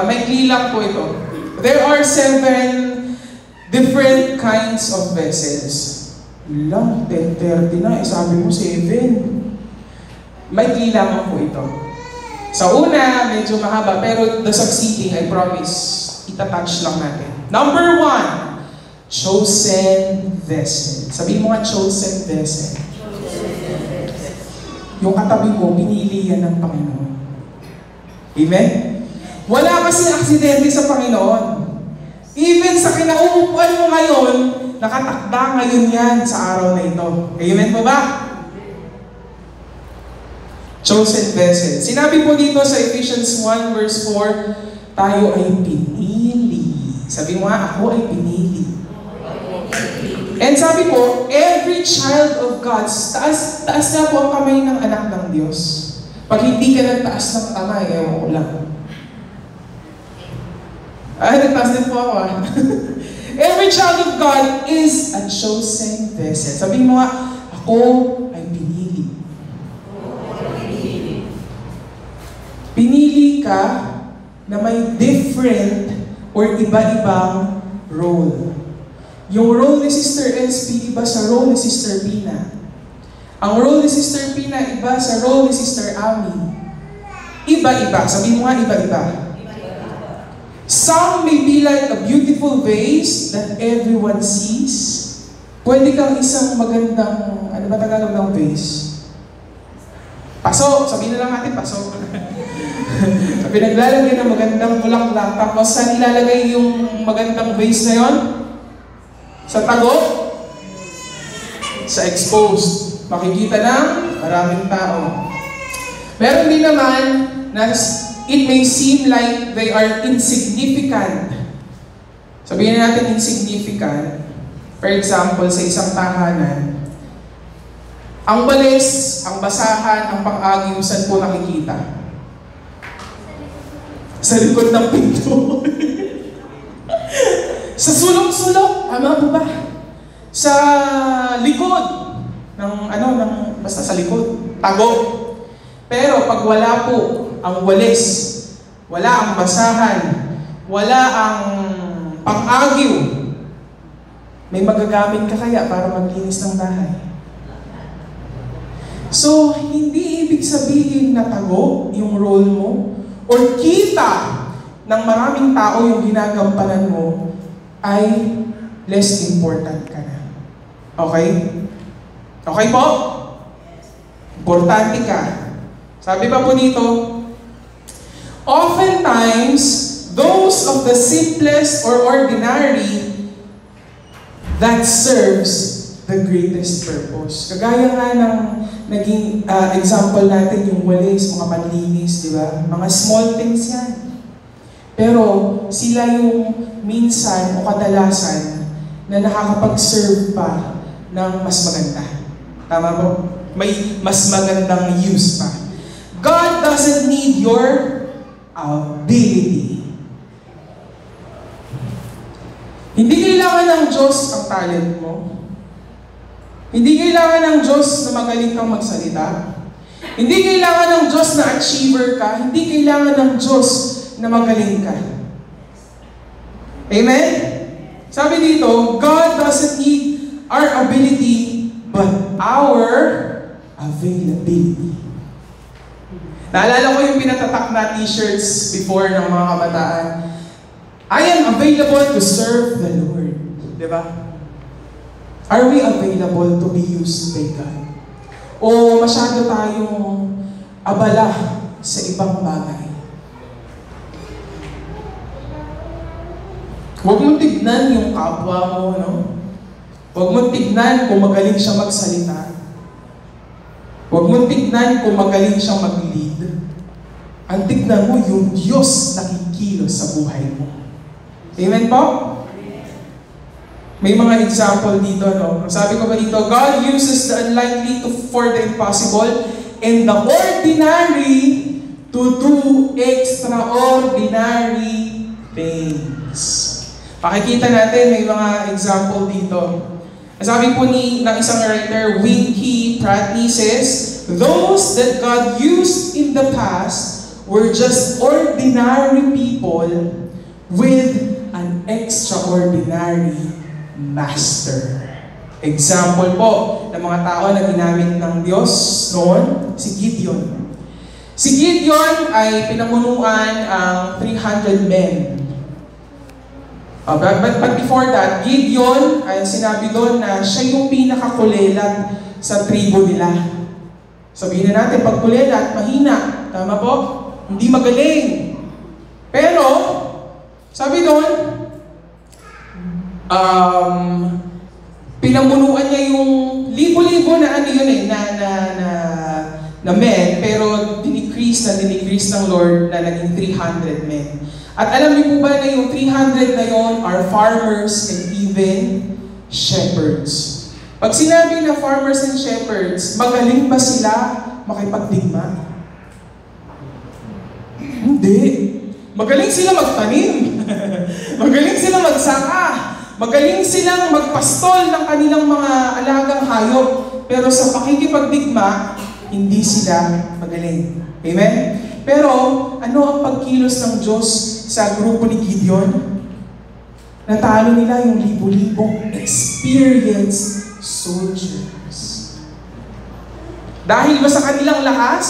Maikli lang po ito. There are 7 different kinds of vessels. Lang, 10:30 na, sabi mo 7. Maikli lamang po ito. Sa una, medyo mahaba, pero the succeeding, I promise, itatouch lang natin. Number 1, chosen vessel. Sabihin mo nga, chosen vessel. Yung katabi mo, pinili yan ng Panginoon. Amen? Wala kasing aksidente sa Panginoon. Even sa kinauupuan mo ngayon, nakatakda ngayon yan sa araw na ito. Amen po ba? Chosen vessel. Sinabi po dito sa Ephesians 1 verse 4, tayo ay pinili. Sabi mo nga, ako ay pinili. And sabi po, every child of God, taas na po ang kamay ng anak ng Diyos. Pag hindi ka nagtaas ng kamay, ewan ko lang. Nagtaas din po ako Every child of God is a chosen vessel. Sabi mo nga, ako ay pinili. Pinili ka na may different or iba-ibang role. Yung role ni Sister SP, iba sa role ni Sister Pina. Ang role ni Sister Pina, iba sa role ni Sister Ami. Iba-iba. Sabi mo nga, iba-iba. Some may be like a beautiful vase that everyone sees. Pwede kang isang magandang, ano ba Tagalog ng vase? Paso. Sabihin na lang natin, paso. Pinaglalagay ng magandang bulaklak, tapos saan ilalagay yung magandang vase na yon? Sa tago? Sa exposed. Makikita ng maraming tao. Meron din naman na it may seem like they are insignificant. Sabihin natin insignificant. For example, sa isang tahanan, ang balis, ang basahan, ang pang-agiw, saan po nakikita? Sa likod ng pinto. Sa sulok-sulok, tama po ba? Sa likod basta sa likod, tago. Pero pag wala po ang walis, wala ang basahan, wala ang pang-agiw, may magagamit ka kaya para maglinis ng bahay? So, hindi ibig sabihin na tago yung role mo or kita ng maraming tao yung ginagampanan mo ay less important ka na. Okay? Okay po? Importante ka. Sabi pa po dito, oftentimes, those of the simplest or ordinary that serves the greatest purpose. Kagaya nga ng naging example natin yung walis, mga panlinis, di ba? Mga small things yan. Pero sila yung minsan o kadalasan na nakakapag-serve pa ng mas maganda. Tama po? May mas magandang use pa. God doesn't need your ability. Hindi kailangan ng Diyos ang talent mo. Hindi kailangan ng Diyos na magaling kang magsalita. Hindi kailangan ng Diyos na achiever ka. Hindi kailangan ng Diyos na magaling ka. Amen? Sabi dito, God doesn't need our ability, but our availability. Naalala ko yung pinatatak na t-shirts before ng mga kabataan. I am available to serve the Lord. Diba? Are we available to be used by God? O masyado tayong abala sa ibang bagay? Huwag mong tignan yung kapwa mo, no? Huwag mong tignan kung magaling siya magsalita. Huwag mong tignan kung magaling siyang mag-lead. Ang tignan mo yung Diyos na kikilos sa buhay mo. Amen po? May mga example dito, no? Sabi ko ba dito, God uses the unlikely for the impossible and the ordinary to do extraordinary things. Pakikita natin, may mga example dito. Sabi po ng isang writer, Winky Pratney says, those that God used in the past were just ordinary people with an extraordinary master. Example po ng mga tao na ginamit ng Diyos noon, si Gideon. Si Gideon ay pinamunuan ang 300 men. But before that, Gideon ay sinabi doon na siya yung pinakakulelat sa tribo nila. Sabihin na natin, pag kulelat, mahina. Tama po? Hindi magaling. Pero, sabi doon, pinamunuan niya yung libo-libo na ano yun na men, pero dinicrease ng Lord na naging 300 men. At alam niyo po ba na yung 300 na yon are farmers and even shepherds. Pag sinabi na farmers and shepherds, magaling ba sila makipagdigma? Hindi. Magaling sila magtanim. Magaling sila magsaka. Magaling silang magpastol ng kanilang mga alagang hayop. Pero sa pakikipagdigma, hindi sila magaling. Amen? Pero, ano ang pagkilos ng Diyos sa grupo ni Gideon? Natalo nila yung libo-libong experienced soldiers. Dahil ba sa kanilang lakas?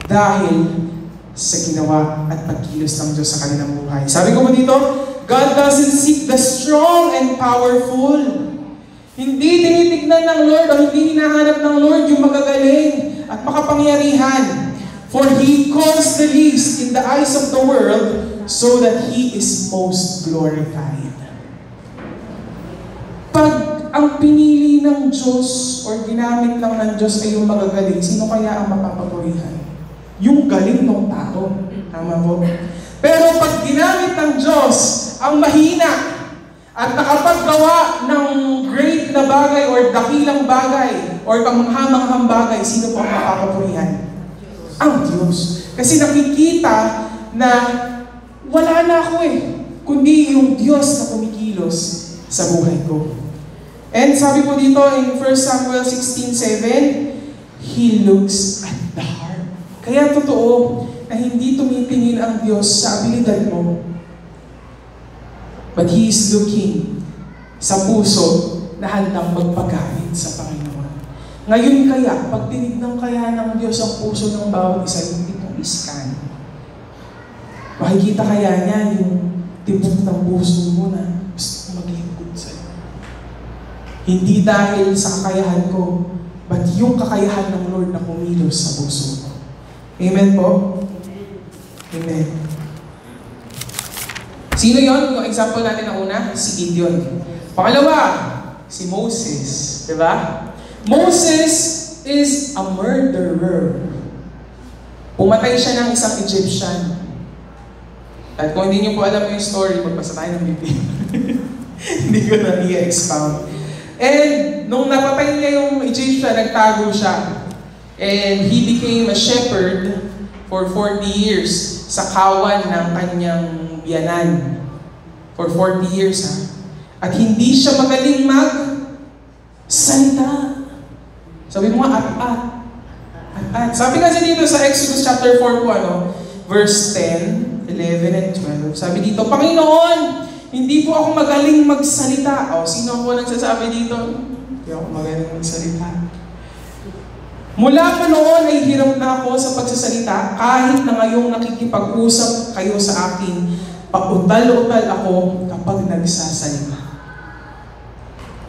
Dahil sa ginawa at pagkilos ng Diyos sa kanilang buhay. Sabi ko mo dito, God doesn't seek the strong and powerful. Hindi tinitignan ng Lord o hindi hinahanap ng Lord yung magagaling at makapangyarihan. For He calls the least in the eyes of the world so that He is most glorified. Pag ang pinili ng Diyos or ginamit lang ng Diyos ay yung magagaling, sino kaya ang mapapagurihan? Yung galing ng tao. Tama po? Pero pag ginamit ng Diyos ang mahina at nakapaggawa ng great na bagay or dakilang bagay or kamanghamanghang bagay, sino po ang mapapagurihan? Ang Diyos. Kasi nakikita na wala na ako kundi yung Diyos na kumikilos sa buhay ko. And sabi po dito in 1 Samuel 16:7, He looks at the heart. Kaya totoo na hindi tumitingin ang Diyos sa abilidad mo. But He is looking sa puso na handang magpagalit sa Panginoon. Ngayon kaya, pag tinignan kaya ng Diyos ang puso ng bawat isa, yung tipong iskan. Makikita kaya niya yung tibok ng puso mo na gusto maglingkod sa'yo. Hindi dahil sa kakayahan ko, but yung kakayahan ng Lord na kumilos sa puso ko. Amen po? Amen. Sino yon? Yung example natin na una, si Gideon. Pangalawa, si Moses. Diba? Moses is a murderer. Pumatay siya ng isang Egyptian. At kung hindi niyo po alam yung story, magbasa tayo ng Biblia. Hindi ko na i-expound. And nung napatay niya yung Egyptian, nagtago siya. And he became a shepherd for 40 years sa kawan ng kanyang biyanan. For 40 years, ha? At hindi siya magaling mag-salita. Sabi mo nga, at. Sabi kasi dito sa Exodus chapter 4 po, verse 10, 11, and 12. Sabi dito, Panginoon, hindi po ako magaling magsalita. Sino po nagsasabi dito? Hindi ako magaling magsalita. Mula pa noon ay hirap na ako sa pagsasalita, kahit na ngayong nakikipag-usap kayo sa akin, pautal-utal ako kapag nagsasalita.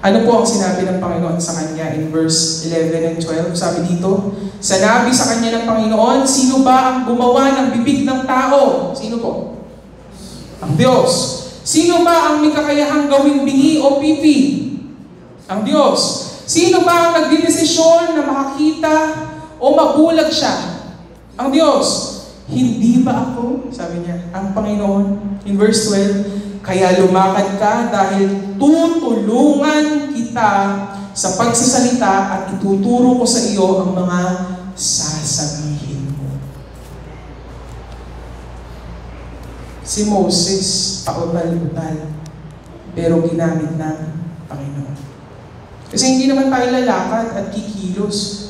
Ano po ang sinabi ng Panginoon sa kanya in verse 11 and 12? Sabi dito, sanabi sa kanya ng Panginoon, sino ba ang gumawa ng bibig ng tao? Sino po? Ang Diyos. Sino ba ang may kakayahang gawing bingi o pipi? Ang Diyos. Sino ba ang nagdidesisyon na makakita o mabulag siya? Ang Diyos. Hindi ba ako? Sabi niya, ang Panginoon. In verse 12, kaya lumakad ka dahil tutulungan kita sa pagsasalita at ituturo ko sa iyo ang mga sasabihin mo. Si Moses, pautal-utal, pero ginamit ng Panginoon. Kasi hindi naman tayo lalakad at kikilos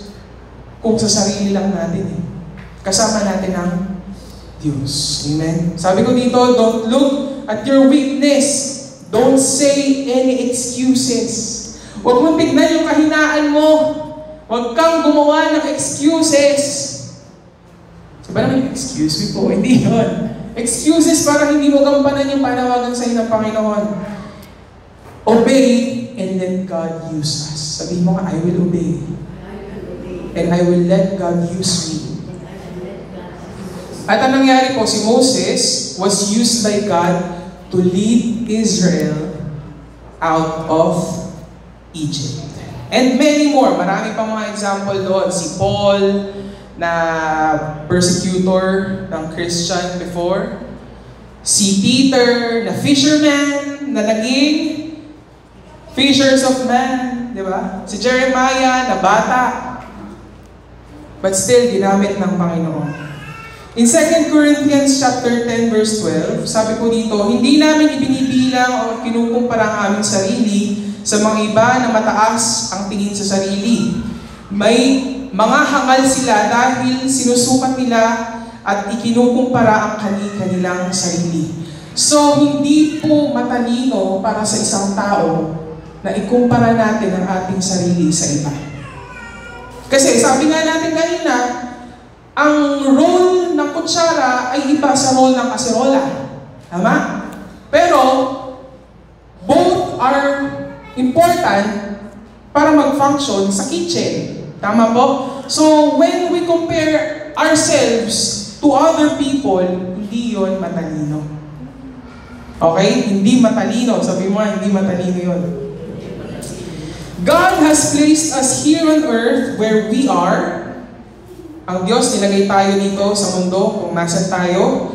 kung sa sarili lang natin kasama natin ang Diyos. Amen? Sabi ko dito, don't look at your weakness. Don't say any excuses. Huwag mong tignan yung kahinaan mo. Huwag kang gumawa ng excuses. Diba naman, excuse me po, hindi yun. Excuses para hindi mo gampanan yung panawagan sa'yo ng Panginoon. Obey and let God use us. Sabihin mo nga, I will obey. And I will let God use me. At ang nangyari po, si Moses was used by God to lead Israel out of Egypt. And many more. Marami pang mga example doon. Si Paul, na persecutor ng Christian before. Si Peter, na fisherman, na naging fishers of men. Di ba? Si Jeremiah, na bata. But still, ginamit ng Panginoon. In 2 Corinthians chapter 10 verse 12, sabi po dito, hindi namin ibinibilang o kinukumpara ang aming sarili sa mga iba na mataas ang tingin sa sarili. May mga hangal sila dahil sinusukat nila at ikinukumpara ang kanilang sarili. So, hindi po matalino para sa isang tao na ikumpara natin ang ating sarili sa iba. Kasi sabi nga natin kanina, ang role ng kutsara ay iba sa role ng kaserola. Tama? Pero, both are important para mag-function sa kitchen. Tama po? So, when we compare ourselves to other people, hindi yon matalino. Okay? Hindi matalino. Sabi mo nga, hindi matalino yon. God has placed us here on earth where we are. Ang Diyos, nilagay tayo dito sa mundo kung nasan tayo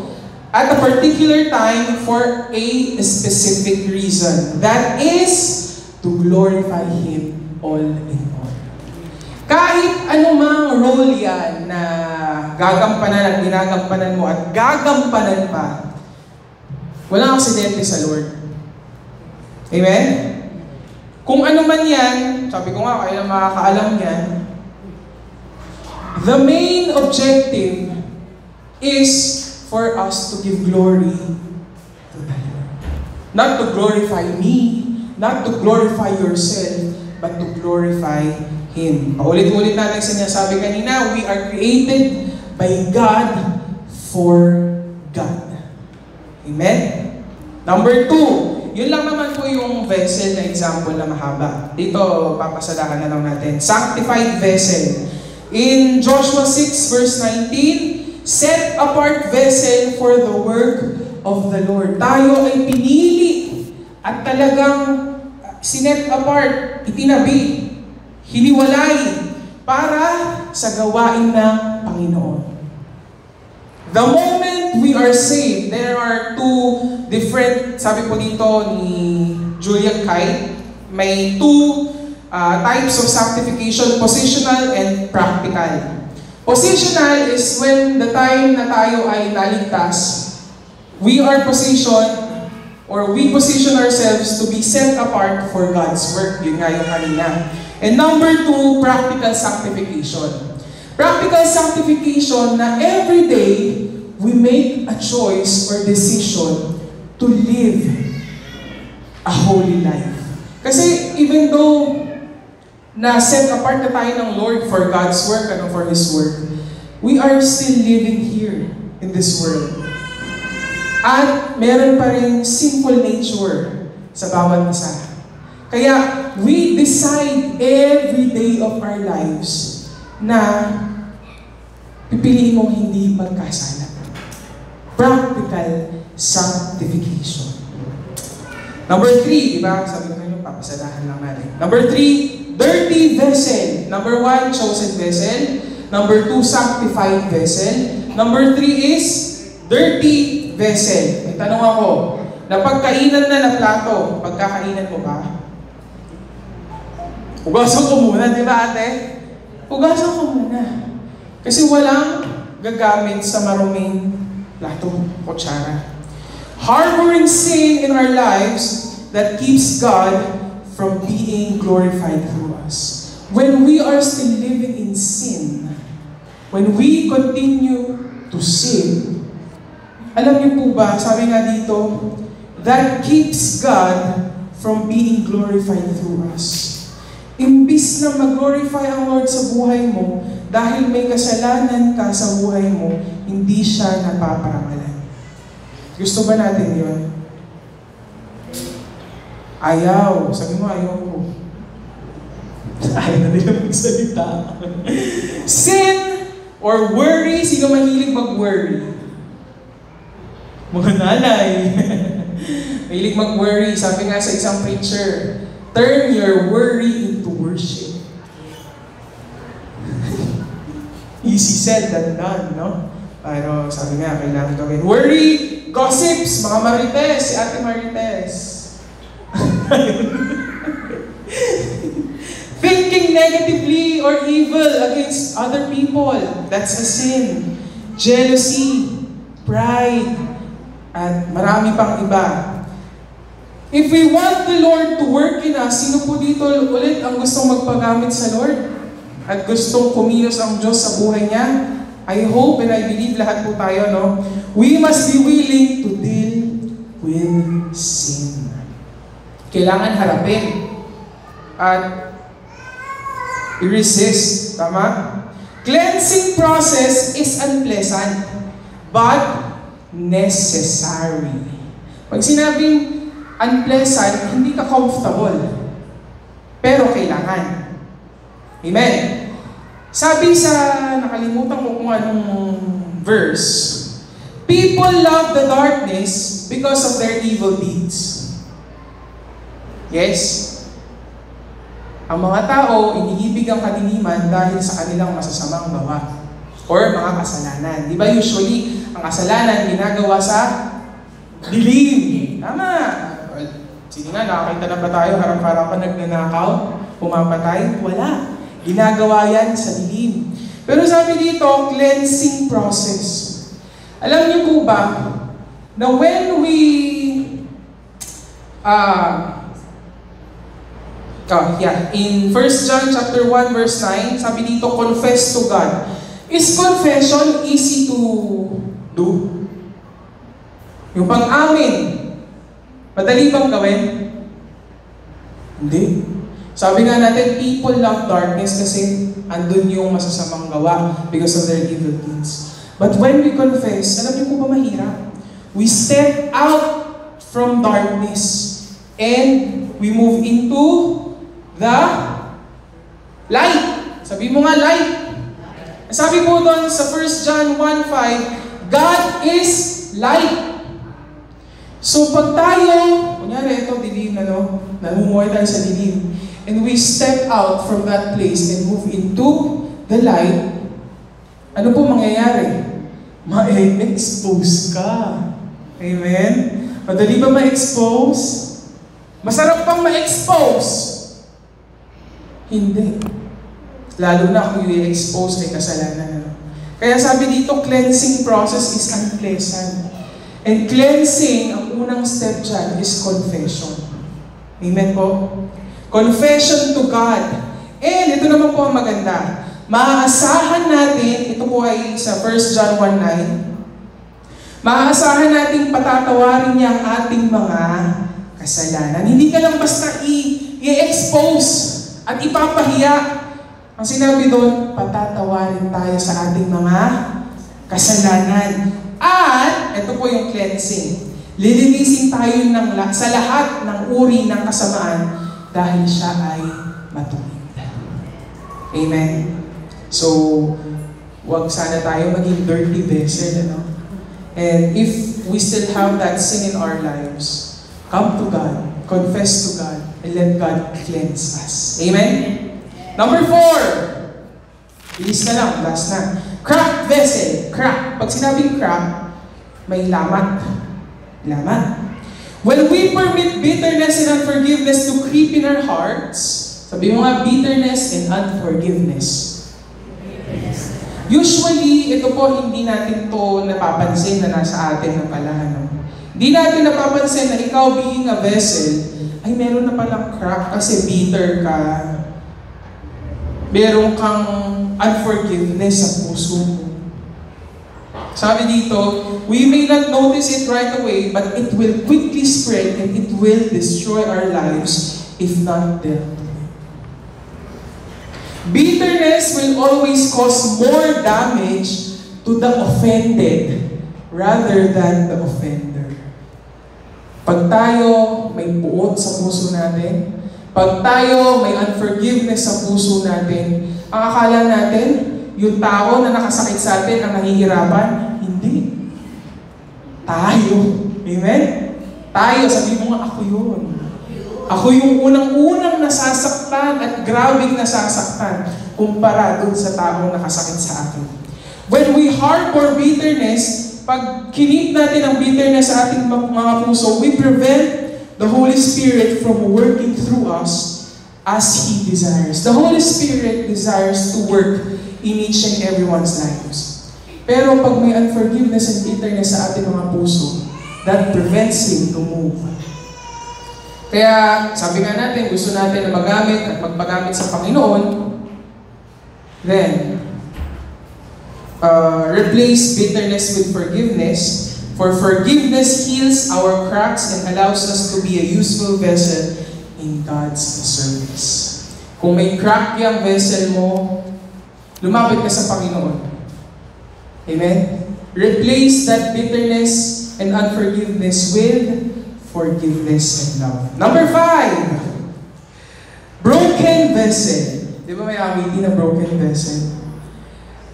at a particular time for a specific reason. That is to glorify Him all in all. Kahit anumang role yan na gagampanan at ginagampanan mo at gagampanan pa, walang aksidente sa Lord. Amen? Kung ano man yan, sabi ko nga, kayo na makakaalam yan, the main objective is for us to give glory to the Lord. Not to glorify me, not to glorify yourself, but to glorify Him. Paulit-ulit natin sinasabi kanina, we are created by God for God. Amen? Number 2, yun lang naman po yung vessel na example na mahaba. Dito, papasadahan na lang natin. Sanctified vessel. In Joshua 6 verse 19, set apart vessel for the work of the Lord. Tayo ay pinili at talagang sinet apart, itinabi, hiniwalay para sa gawain ng Panginoon. The moment we are saved, there are two different, sabi po dito ni Julian Kite, may two types of sanctification, positional and practical. Positional is when the time na tayo ay naligtas, we are positioned or we position ourselves to be set apart for God's work. Yun nga yung kanina. And number 2, practical sanctification. Practical sanctification na every day we make a choice or decision to live a holy life. Kasi even though na set apart na tayo ng Lord for God's work, for His work, we are still living here in this world. At meron pa rin sinful nature sa bawat isa. Kaya, we decide every day of our lives na pipiliin mong hindi magkasala. Practical sanctification. Number 3, di ba? Sabi ko nyo, papasadahan lang natin. Number 3, dirty vessel. Number 1, chosen vessel. Number 2, sanctified vessel. Number 3 is dirty vessel. May tanong ako, napagkainan na na plato, pagkakainan mo ba? Hugasan ko muna, di ba ate? Hugasan ko muna. Kasi walang gagamit sa maruming plato, kutsara. Harboring sin in our lives that keeps God from being glorified through us. When we are still living in sin, when we continue to sin, alam niyo po ba, sabi nga dito, that keeps God from being glorified through us. Imbis na mag-glorify ang Lord sa buhay mo, dahil may kasalanan ka sa buhay mo, hindi siya napaparangalan. Gusto ba natin yun? Ayaw. Sabi mo, ayaw ko. Ayaw na nila magsalita. Sin or worry, sino mahilig mag-worry? Mga nanay. Mahilig mag-worry. Sabi nga sa isang preacher, turn your worry into worship. Easy said than done, no? Pero sabi nga, kailangan gawin. Worry, gossips, mga Marites, si Ate Marites. Thinking negatively or evil against other people, that's a sin. Jealousy, pride, at marami pang iba. If we want the Lord to work in us, sino po dito ulit ang gustong magpagamit sa Lord? At gustong kumilos ang Diyos sa buhay niya? I hope and I believe lahat po tayo, no? We must be willing to deal with sin. Kailangan harapin at i-resist. Tama? Cleansing process is unpleasant but necessary. Pag sinabing unpleasant, hindi ka comfortable. Pero kailangan. Amen. Sabi sa, nakalimutan ko kung anong verse, people love the darkness because of their evil deeds. Yes? Ang mga tao, iniibig ang kadiliman dahil sa kanilang masasamang gawa or mga kasalanan. Di ba usually, ang kasalanan ginagawa sa dilim. Tama. Sige nga, nakakita na ba tayo harap-harapan nagnanakaw, pumapatay? Wala. Ginagawa yan sa dilim. Pero sabi dito, cleansing process. Alam niyo po ba, na when we, in 1 John chapter 1 verse 9, sabi dito, confess to God. Is confession easy to do? Yung pang-amin, madali bang gawin? Hindi. Sabi nga natin, people love darkness kasi andun yung masasamang gawa because of their evil deeds. But when we confess, alam niyo po ba mahirap? We step out from darkness and we move into the light. Sabi mo nga, light. Sabi po doon sa 1 John 1:5, God is light. So pag tayo, kunyari ito, dilim na, no? Namumuhay tayo sa dilim. And we step out from that place and move into the light, ano po mangyayari? Ma-expose ka. Amen? Madali ba ma-expose? Masarap pang ma-expose? Hindi. Lalo na kung i-expose ay kasalanan. Kaya sabi dito, cleansing process is unpleasant. And cleansing, ang unang step dyan is confession. Amen po? Confession to God. And ito naman po ang maganda. Maaasahan natin, ito po ay sa 1 John 1:9, maaasahan natin patatawarin niya ang ating mga kasalanan. Hindi ka lang basta i-expose at ipapahiya. Ang sinabi doon, patatawarin tayo sa ating mga kasalanan. At, ito po yung cleansing. Lilinisin tayo sa lahat ng uri ng kasamaan dahil siya ay matuwid. Amen? So, huwag sana tayo maging dirty vessel, ano? And if we still have that sin in our lives, come to God, confess to God, and let God cleanse us. Amen? Number 4. Bilis na lang, last na. Cracked vessel. Crack. Pag sinabing crack, may lamat. Lamat. When we permit bitterness and unforgiveness to creep in our hearts, sabi mo nga, bitterness and unforgiveness. Usually, ito po, hindi natin to napapansin na nasa atin na pala. No? Hindi natin napapansin na ikaw being a vessel, ay meron na palang crack kasi bitter ka. meron kang unforgiveness sa puso mo. Sabi dito, we may not notice it right away, but it will quickly spread and it will destroy our lives if not dealt with. Bitterness will always cause more damage to the offended rather than the offender. Pag tayo may puot sa puso natin, pag tayo may unforgiveness sa puso natin, ang akala natin, yung tao na nakasakit sa atin ang nahihirapan, hindi. Tayo. Amen? Tayo, sabi mo nga, ako yun. Ako yung unang-unang nasasaktan at grabing nasasaktan kumpara dun sa taong nakasakit sa akin. When we harbor bitterness, pag kinip natin ang bitterness sa ating mga puso, we prevent the Holy Spirit from working through us as He desires. The Holy Spirit desires to work in each and everyone's lives. Pero pag may unforgiveness and bitterness sa ating mga puso, that prevents Him to move. Kaya, sabi nga natin, gusto natin na magamit at magpagamit sa Panginoon, then, replace bitterness with forgiveness, for forgiveness heals our cracks and allows us to be a useful vessel in God's service. Kung may crack yung vessel mo, lumapit ka sa Panginoon. Amen? Replace that bitterness and unforgiveness with forgiveness and love. Number 5, broken vessel. Di ba may awitin na broken vessel?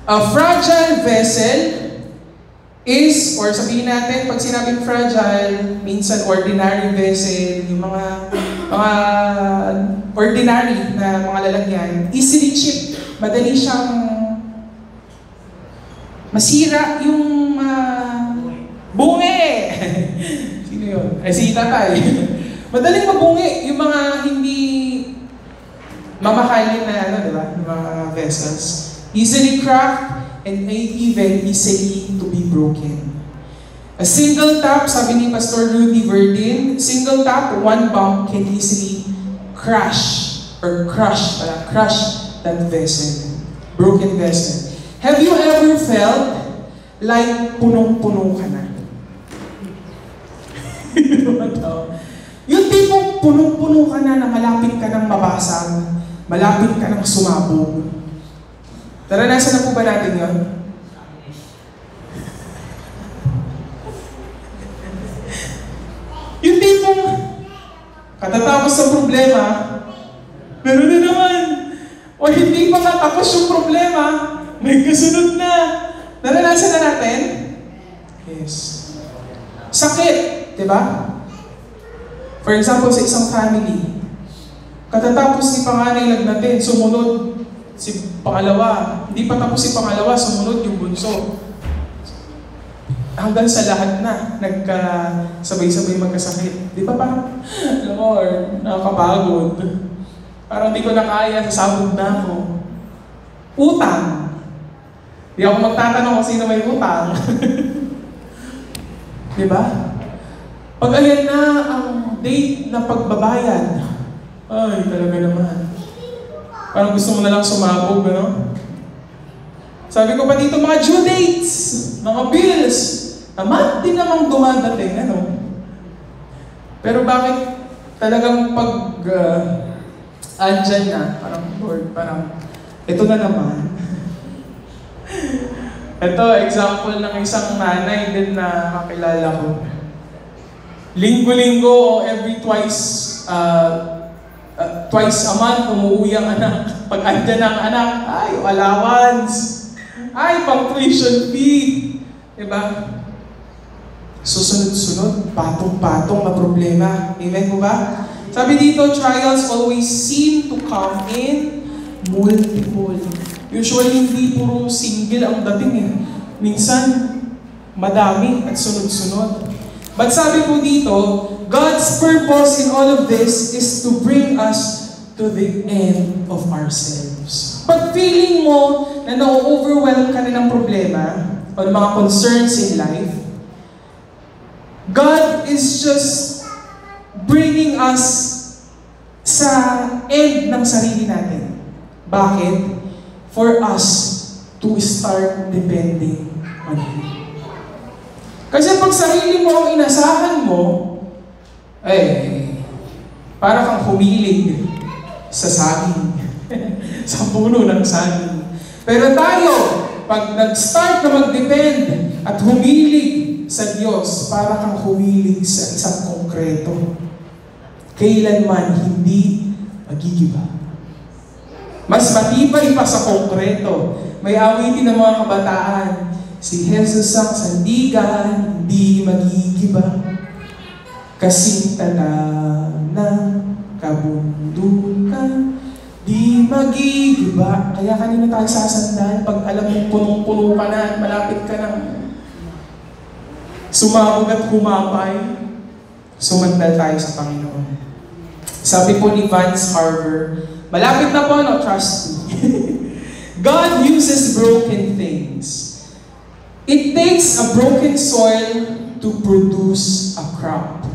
A fragile vessel is, or sabihin natin, pag sinabing fragile, minsan ordinary vessel, yung mga ordinary na mga lalagyan, easily chipped. Madali siyang masira yung bungi. Sino yun? Ay, si tatay. Madaling mabungi yung mga hindi mamahalin na, di ba? Yung mga vessels. Easily cracked and even easily to be broken. A single tap, sabi ni Pastor Rudy Verdin, single tap, one bump can easily crush that vessel. Broken vessel. Have you ever felt like punong-puno ka na? Yung tipong punong-puno ka na malapit ka ng mabasag, malapit ka ng sumabog. Naranasan na po ba natin yun? Yung tipong katatapos sa problema, meron na naman. O hindi pa natapos yung problema, may kasunod na. Naranasan na natin? Yes. Sakit, di ba? For example, sa isang family, katatapos ni panganay lagnatin, sumunod si pangalawa. Hindi pa tapos si pangalawa, sumunod yung bunso. Hanggang sa lahat na, nagkasabay-sabay magkasakit. Di ba parang, Lord, nakakapagod. Parang di ko na kaya, sasabog na ako. Utang. Di ako magtatanong kung sino may utang. Di ba? Pag ayan na ang date na pagbabayad, ay, talaga naman. Parang gusto mo na lang sumabog, ano? Sabi ko pa dito, mga due dates, mga bills, naman din namang dumadating, ano? Pero bakit talagang pag andyan na, parang Lord, parang, ito na naman. Ito, example ng isang nanay din na kakilala ko. Linggo-linggo o every twice a month, umuwi ang anak. Pag andyan ang anak, ay, allowance. Ay, pang tuition fee. Diba? Susunod-sunod, patong-patong na problema. Amen po ba? Sabi dito, trials always seem to come in multiple. Usually, hindi puro single ang dating eh. Minsan, madami at sunod-sunod. But sabi po dito, God's purpose in all of this is to bring us to the end of ourselves. Pag feeling mo na na-overwhelm ka na ng problema o ng mga concerns in life, God is just bringing us sa end ng sarili natin. Bakit? For us to start depending on Him. Kasi pag sarili mo ang inasahan mo, para kang humilig sa saging. Sa puno ng saging. Pero tayo, pag nag-start na mag-depend at humilig sa Diyos, para kang humilig sa isang konkreto. Kailanman hindi magigiba. Mas matibay pa sa konkreto. May awitin ng mga kabataan, si Jesus ang sandigan, hindi magigiba. Kasing talam ng kabundukan, di magigiba. Kaya kanina tayo sasandal pag alam mong punong-puno ka na at malapit ka na sumabog at humapay, sumandal tayo sa Panginoon. Sabi po ni Vance Harper, malapit na po, no? Trust me. God uses broken things. It takes a broken soil to produce a crop.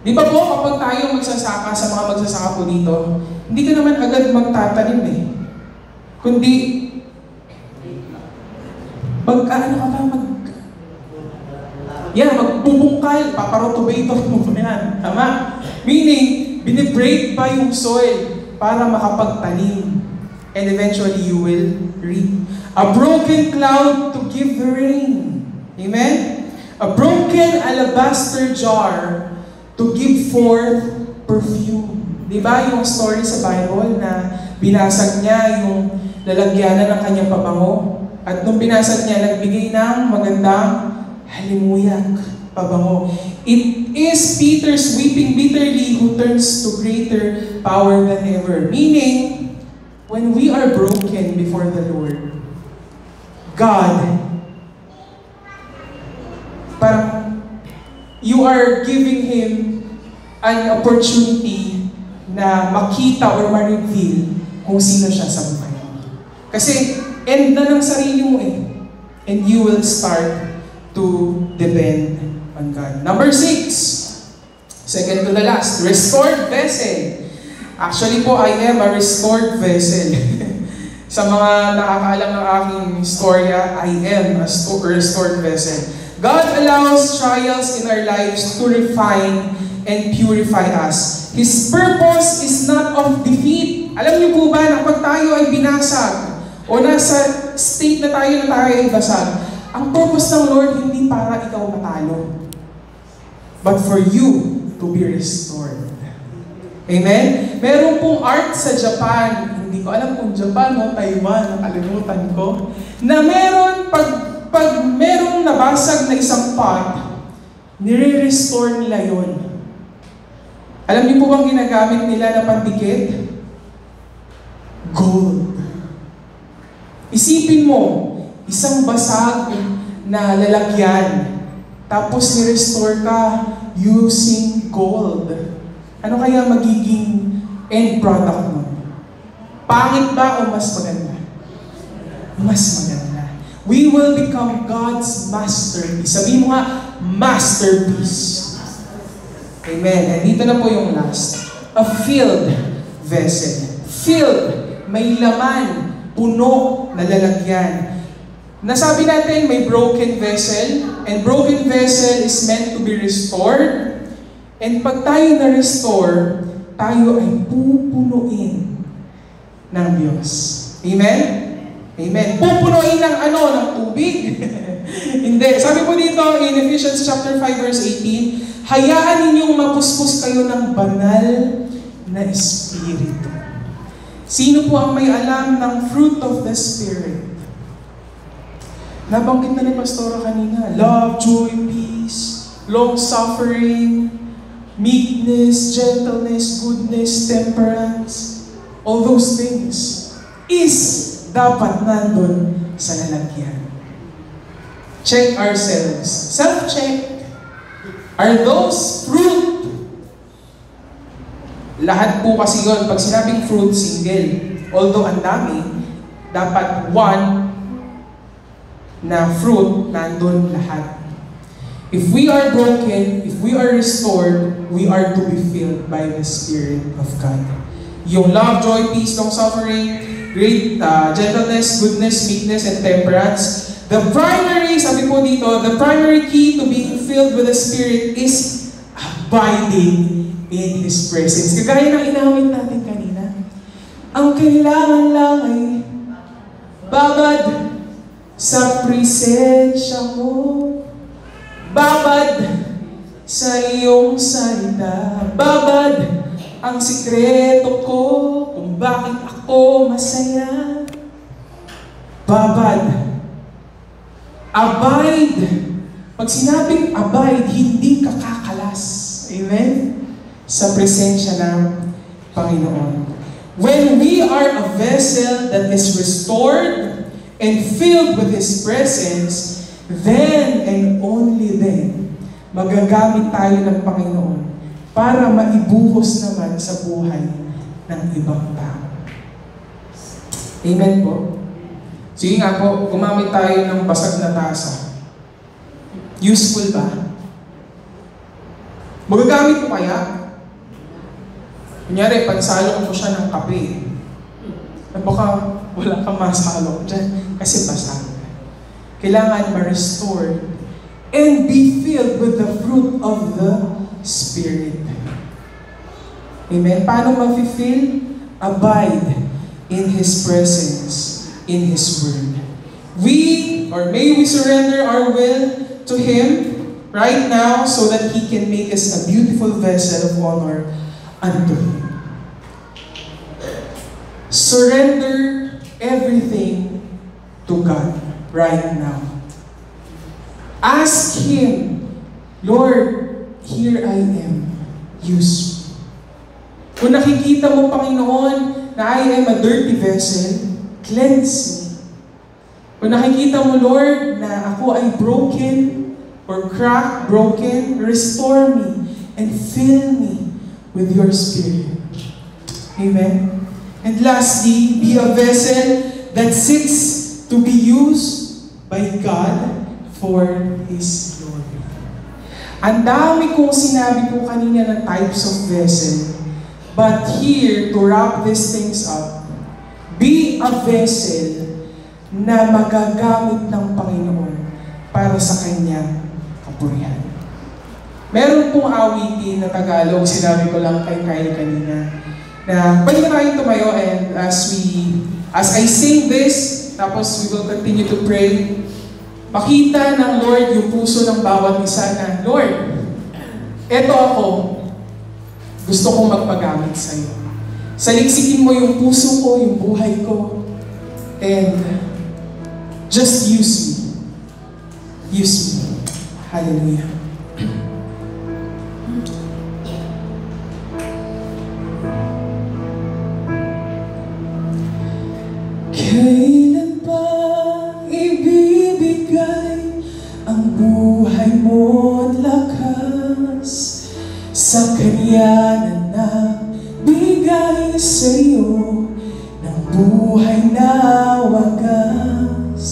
Di ba po, kapag tayo magsasaka, sa mga magsasaka po dito, hindi ka naman agad magtatanim eh. Kundi, magbubungkal, paparotobator mo yan. Tama? Meaning, binibreak pa yung soil para makapagtanim. And eventually, you will reap. A broken cloud to give the rain. Amen? A broken alabaster jar to give forth perfume. Di ba yung story sa Bible na binasag niya yung lalagyanan ng kanyang pabango? At nung binasag niya, nagbigay ng magandang halimuyak pabango. It is Peter's weeping bitterly who turns to greater power than ever. Meaning, when we are broken before the Lord, God, parang you are giving Him an opportunity na makita or ma-reveal kung sino siya sa buhay mo. Kasi end na ng sarili mo eh. And you will start to depend on God. Number 6, second to the last, restored vessel. Actually po, I am a restored vessel. Sa mga nakakaalam ng aking istorya, I am a restored vessel. God allows trials in our lives to refine and purify us. His purpose is not of defeat. Alam niyo po ba na pag tayo ay binasag o nasa state na tayo ay basag, ang purpose ng Lord hindi para ikaw matalo, but for you to be restored. Amen? Meron pong art sa Japan, hindi ko alam kung Japan o Taiwan, nakalimutan ko, na meron, pag merong nabasag na isang pot, nire-restore nila yon. Alam niyo po bang ginagamit nila na pandikit? Gold. Isipin mo, isang basag na lalagyan, tapos ni-restore ka using gold. Ano kaya magiging end product mo? Pangit ba o mas maganda? Mas maganda. We will become God's masterpiece. Sabihin mo nga, masterpiece. Amen. And dito na po yung last. A filled vessel. Filled. May laman. Puno na lalagyan. Nasabi natin may broken vessel. And broken vessel is meant to be restored. And pag tayo na-restore, tayo ay pupunuin ng Diyos. Amen? Amen. Pupunuin ng ano? Ng tubig? Hindi. Sabi po dito in Ephesians chapter 5 verse 18, hayaan ninyong mapuspos kayo ng banal na Espiritu. Sino po ang may alam ng fruit of the Spirit? Nabanggit na ni Pastora kanina. Love, joy, peace, long-suffering, meekness, gentleness, goodness, temperance, all those things is dapat nandun sa lalagyan. Check ourselves. Self-check. Are those fruit? Lahat po kasi yun. Pag sinabing fruit, single. Although ang dami, dapat one na fruit, nandun lahat. If we are broken, if we are restored, we are to be filled by the Spirit of God. Yung love, joy, peace, long-suffering, great gentleness, goodness, meekness, and temperance. The primary, sabi po dito, the primary key to being filled with the Spirit is abiding in His presence. Kagaya ng inawit natin kanina. Ang kailangan lang ay babad sa presensya mo. Babad sa iyong salita. Babad ang sikreto ko kung bakit ako masaya. Babad. Abide. Pag sinabing abide, hindi ka kakalas. Amen? Sa presensya ng Panginoon. When we are a vessel that is restored and filled with His presence, then and only then, magagamit tayo ng Panginoon para maibuhos naman sa buhay ng ibang tao. Amen po? Sige nga po, gumamit tayo ng basag na tasa. Useful ba? Magagamit ko kaya? Kunyari, pansalo ko siya ng kape. Baka wala kang masalo dyan kasi basag. Kailangan ma-restore and be filled with the fruit of the Spirit. Amen? Paano ma-fill? Abide in His presence, in His Word. May we surrender our will to Him right now so that He can make us a beautiful vessel of honor unto Him. Surrender everything to God right now. Ask Him, Lord, here I am. Use me. Kung nakikita mo, Panginoon, na I am a dirty vessel, cleanse me. Kung nakikita mo, Lord, na ako ay broken or cracked, broken, restore me and fill me with your Spirit. Amen. And lastly, be a vessel that seeks to be used by God for His glory. Ang dami kong sinabi po kanina ng types of vessel, but here, to wrap these things up, be a vessel na magagamit ng Panginoon para sa Kanyang kapurihan. Meron pong awitin na Tagalog, sinabi ko lang kay Kyle kanina, na pwede na tayong tumayo and as I sing this, tapos we will continue to pray, makita ng Lord yung puso ng bawat isa na, Lord, eto ako, gusto kong magpagamit sa iyo. Saliksikin mo yung puso ko, yung buhay ko, and just use me. Use me. Hallelujah. Kailan ba ibibigay ang buhay mo't lakas sa Kanya na nagbigay sa'yo ng buhay na wagas?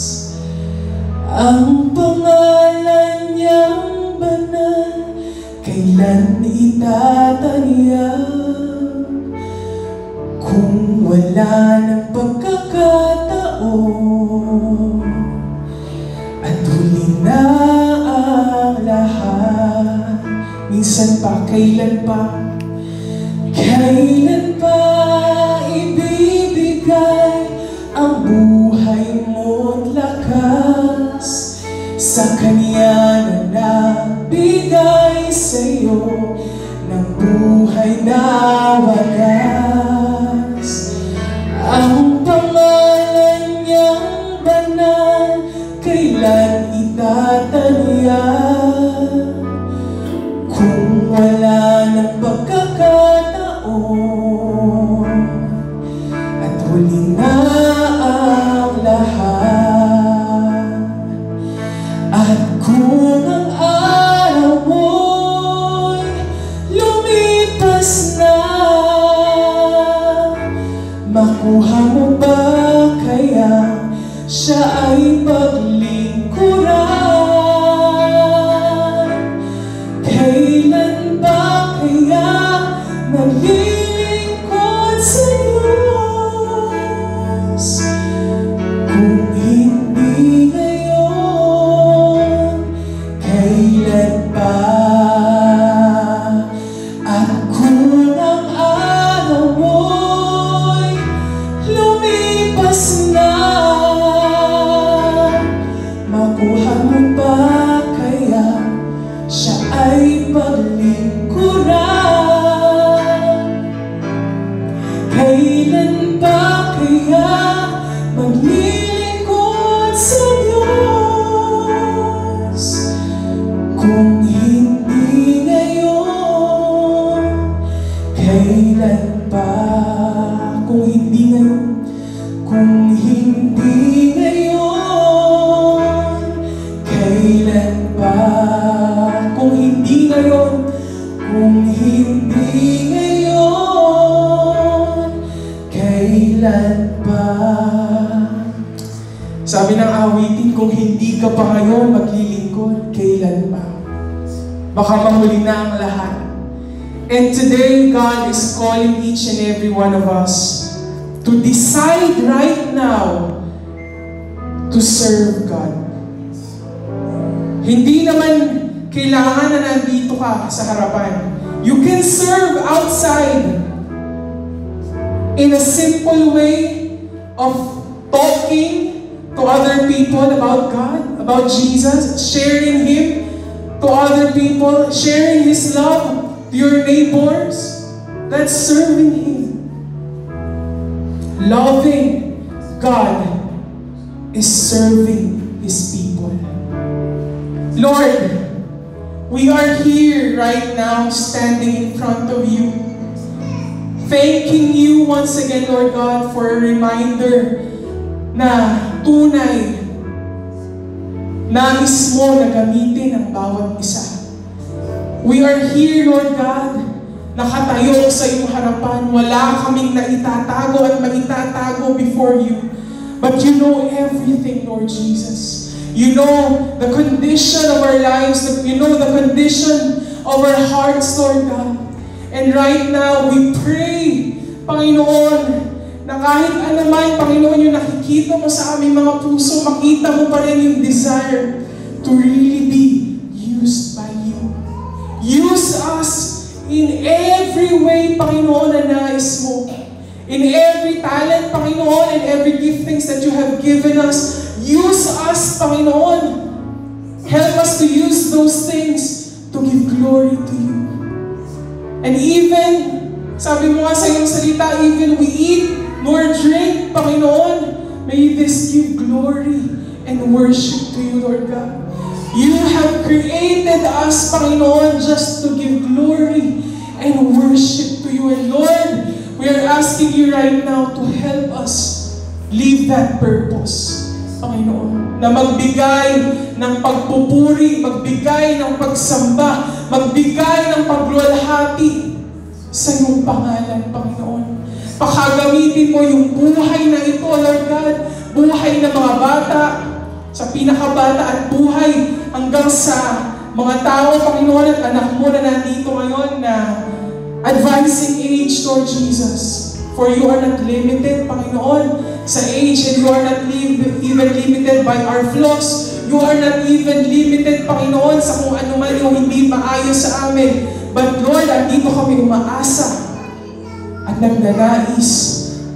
Ang pangalan niyang banal, kailan itatanyag? Kung wala ng pagkakataon at huli na ang lahat, minsan pa, kailan pa ibibigay ang buhay mo't lakas sa Kanya na nagbigay sa'yo ng buhay na wagas? Ang pangalan niyang banal, kailan itatanyag? Kung wala ng pagkakataon at huli na ang lahat, at kung ang araw mo'y lumipas na, makuha mo ba kaya siya ay paglingkuran? Kailan ba kaya maglilingkod sa'yo Kailan pa kung hindi ngayon? Kung hindi ngayon, kailan pa? Kung hindi ngayon, kung hindi ngayon, kailan pa? Sabi ng awitin, kung hindi ka pa ngayon maglilingkod, kailan pa? Baka mahuli na ang lahat. And today, God is calling each and every one of us to decide right now to serve God. Hindi naman kailangan na nandito ka sa harapan. You can serve outside in a simple way of talking to other people about God, about Jesus, sharing Him to other people, sharing His love to your neighbors. That's serving Him. Loving God is serving His people. Lord, we are here right now standing in front of You, thanking You once again, Lord God, for a reminder na tunay nais mo na gamitin ang bawat isa. We are here, Lord God, nakatayo sa iyong harapan. Wala kaming naitatago at maitatago before You. But You know everything, Lord Jesus. You know the condition of our lives. You know the condition of our hearts, Lord God. And right now, we pray, Panginoon, na kahit anuman, Panginoon, yung nakikita mo sa aming mga puso, makita mo pa rin yung desire to really be used by You. Use us in every way, Panginoon, na nais mo. In every talent, Panginoon, and every giftings that You have given us. Use us, Panginoon. Help us to use those things to give glory to You. And even, sabi mo nga sa iyong salita, even we eat nor drink, Panginoon, may this give glory and worship to You, Lord God. You have created us, Panginoon, just to give glory and worship to You. And Lord, we are asking You right now to help us live that purpose, Panginoon. Na magbigay ng pagpupuri, magbigay ng pagsamba, magbigay ng pagluwalhati sa Iyong pangalan, Panginoon. Pakagamitin mo yung buhay na ito, Lord God, buhay ng mga bata, sa pinakabata at buhay hanggang sa mga tao, Panginoon, at anak mo na nandito ngayon na advancing age, Lord Jesus. For You are not limited, Panginoon, sa age, and You are not even limited by our flaws. You are not even limited, Panginoon, sa kung ano man yung hindi maayos sa amin. But Lord, andito kami umaasa at nagnanais,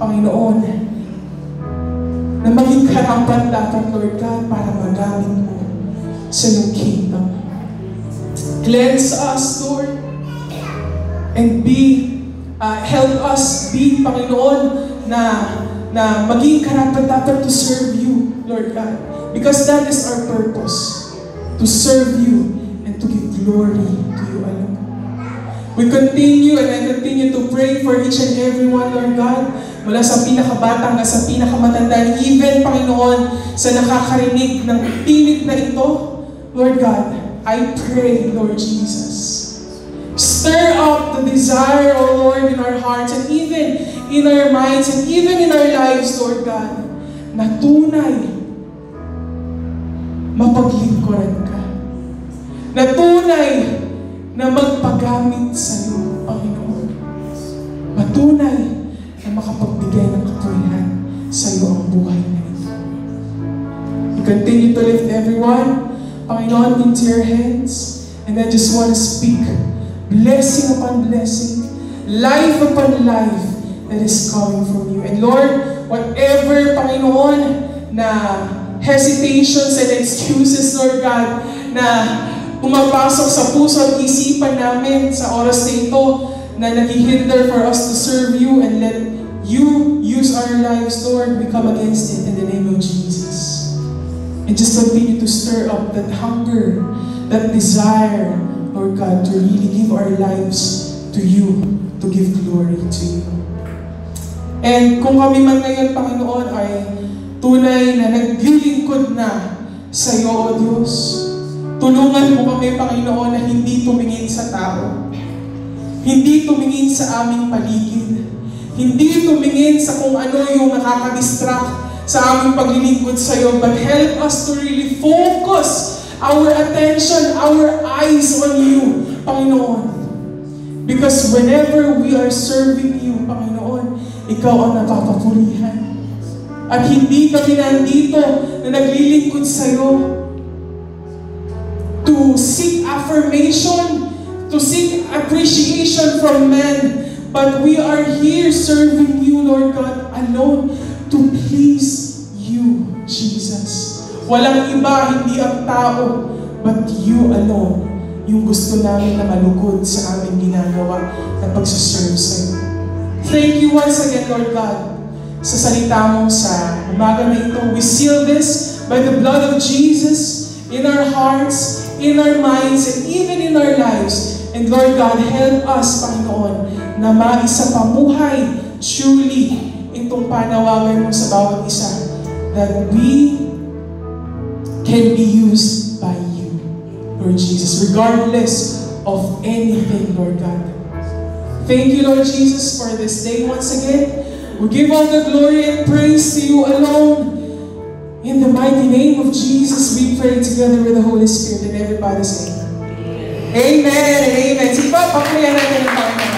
Panginoon, na maging karapat-dapat, Lord God, para magamit mo sa iyong kingdom. Cleanse us, Lord, and help us be, Panginoon, na maging karapat-dapat to serve You, Lord God. Because that is our purpose, to serve You and to give glory to You alone. We continue and I continue to pray for each and every one, Lord God, mula sa pinakabata hanggang sa pinakamatanda, even, Panginoon, sa nakakarinig ng tinig na ito, Lord God, I pray, Lord Jesus, stir up the desire, O Lord, in our hearts and even in our minds and even in our lives, Lord God, na tunay mapaglingkuran ka. Na tunay na magpagamit sa iyo, Panginoon. Matunay na makapagbigay ng kapurihan sa iyo ang buhay na ito. You continue to lift everyone, Panginoon, into your hands, and I just want to speak blessing upon blessing, life upon life that is coming from You. And Lord, whatever, Panginoon, na hesitations and excuses, Lord God, na pumapasok sa puso at isipan namin sa oras na ito na naghihinder for us to serve You and let You use our lives, Lord, we come against it in the name of Jesus. And just continue to stir up that hunger, that desire, Lord God, to really give our lives to to you, to give glory to you. And kung kami man ngayon, Panginoon, ay tunay na naglilingkod na sa iyo, O Diyos, tulungan mo kami, Panginoon, na hindi tumingin sa tao, hindi tumingin sa aming paligid, hindi tumingin sa kung ano yung nakakadistract sa aming paglilingkod sa iyo, but help us to really focus our attention, our eyes on you, Panginoon. Because whenever we are serving you, Panginoon, ikaw ang napapapurihan. At hindi kami nandito na naglilingkod sa iyo to seek affirmation, to seek appreciation from men, but we are here serving you, Lord God, alone to please you, Jesus. Walang iba, hindi ang tao, but you alone, yung gusto namin na malugod sa aming ginagawa na pagsaserve sa iyo. Thank you once again, Lord God, sa salita mo sa umaga na ito. We seal this by the blood of Jesus in our hearts, in our minds, and even in our lives. And Lord God, help us, Panginoon, na maisapamuhay truly itong panawagan mo sa bawat isa, that we can be used by you, Lord Jesus, regardless of anything, Lord God. Thank you, Lord Jesus, for this day once again. We give all the glory and praise to you alone. In the mighty name of Jesus, we pray together with the Holy Spirit, and everybody say, Amen and Amen. Sige pa, pakulayan natin ang Panginoon.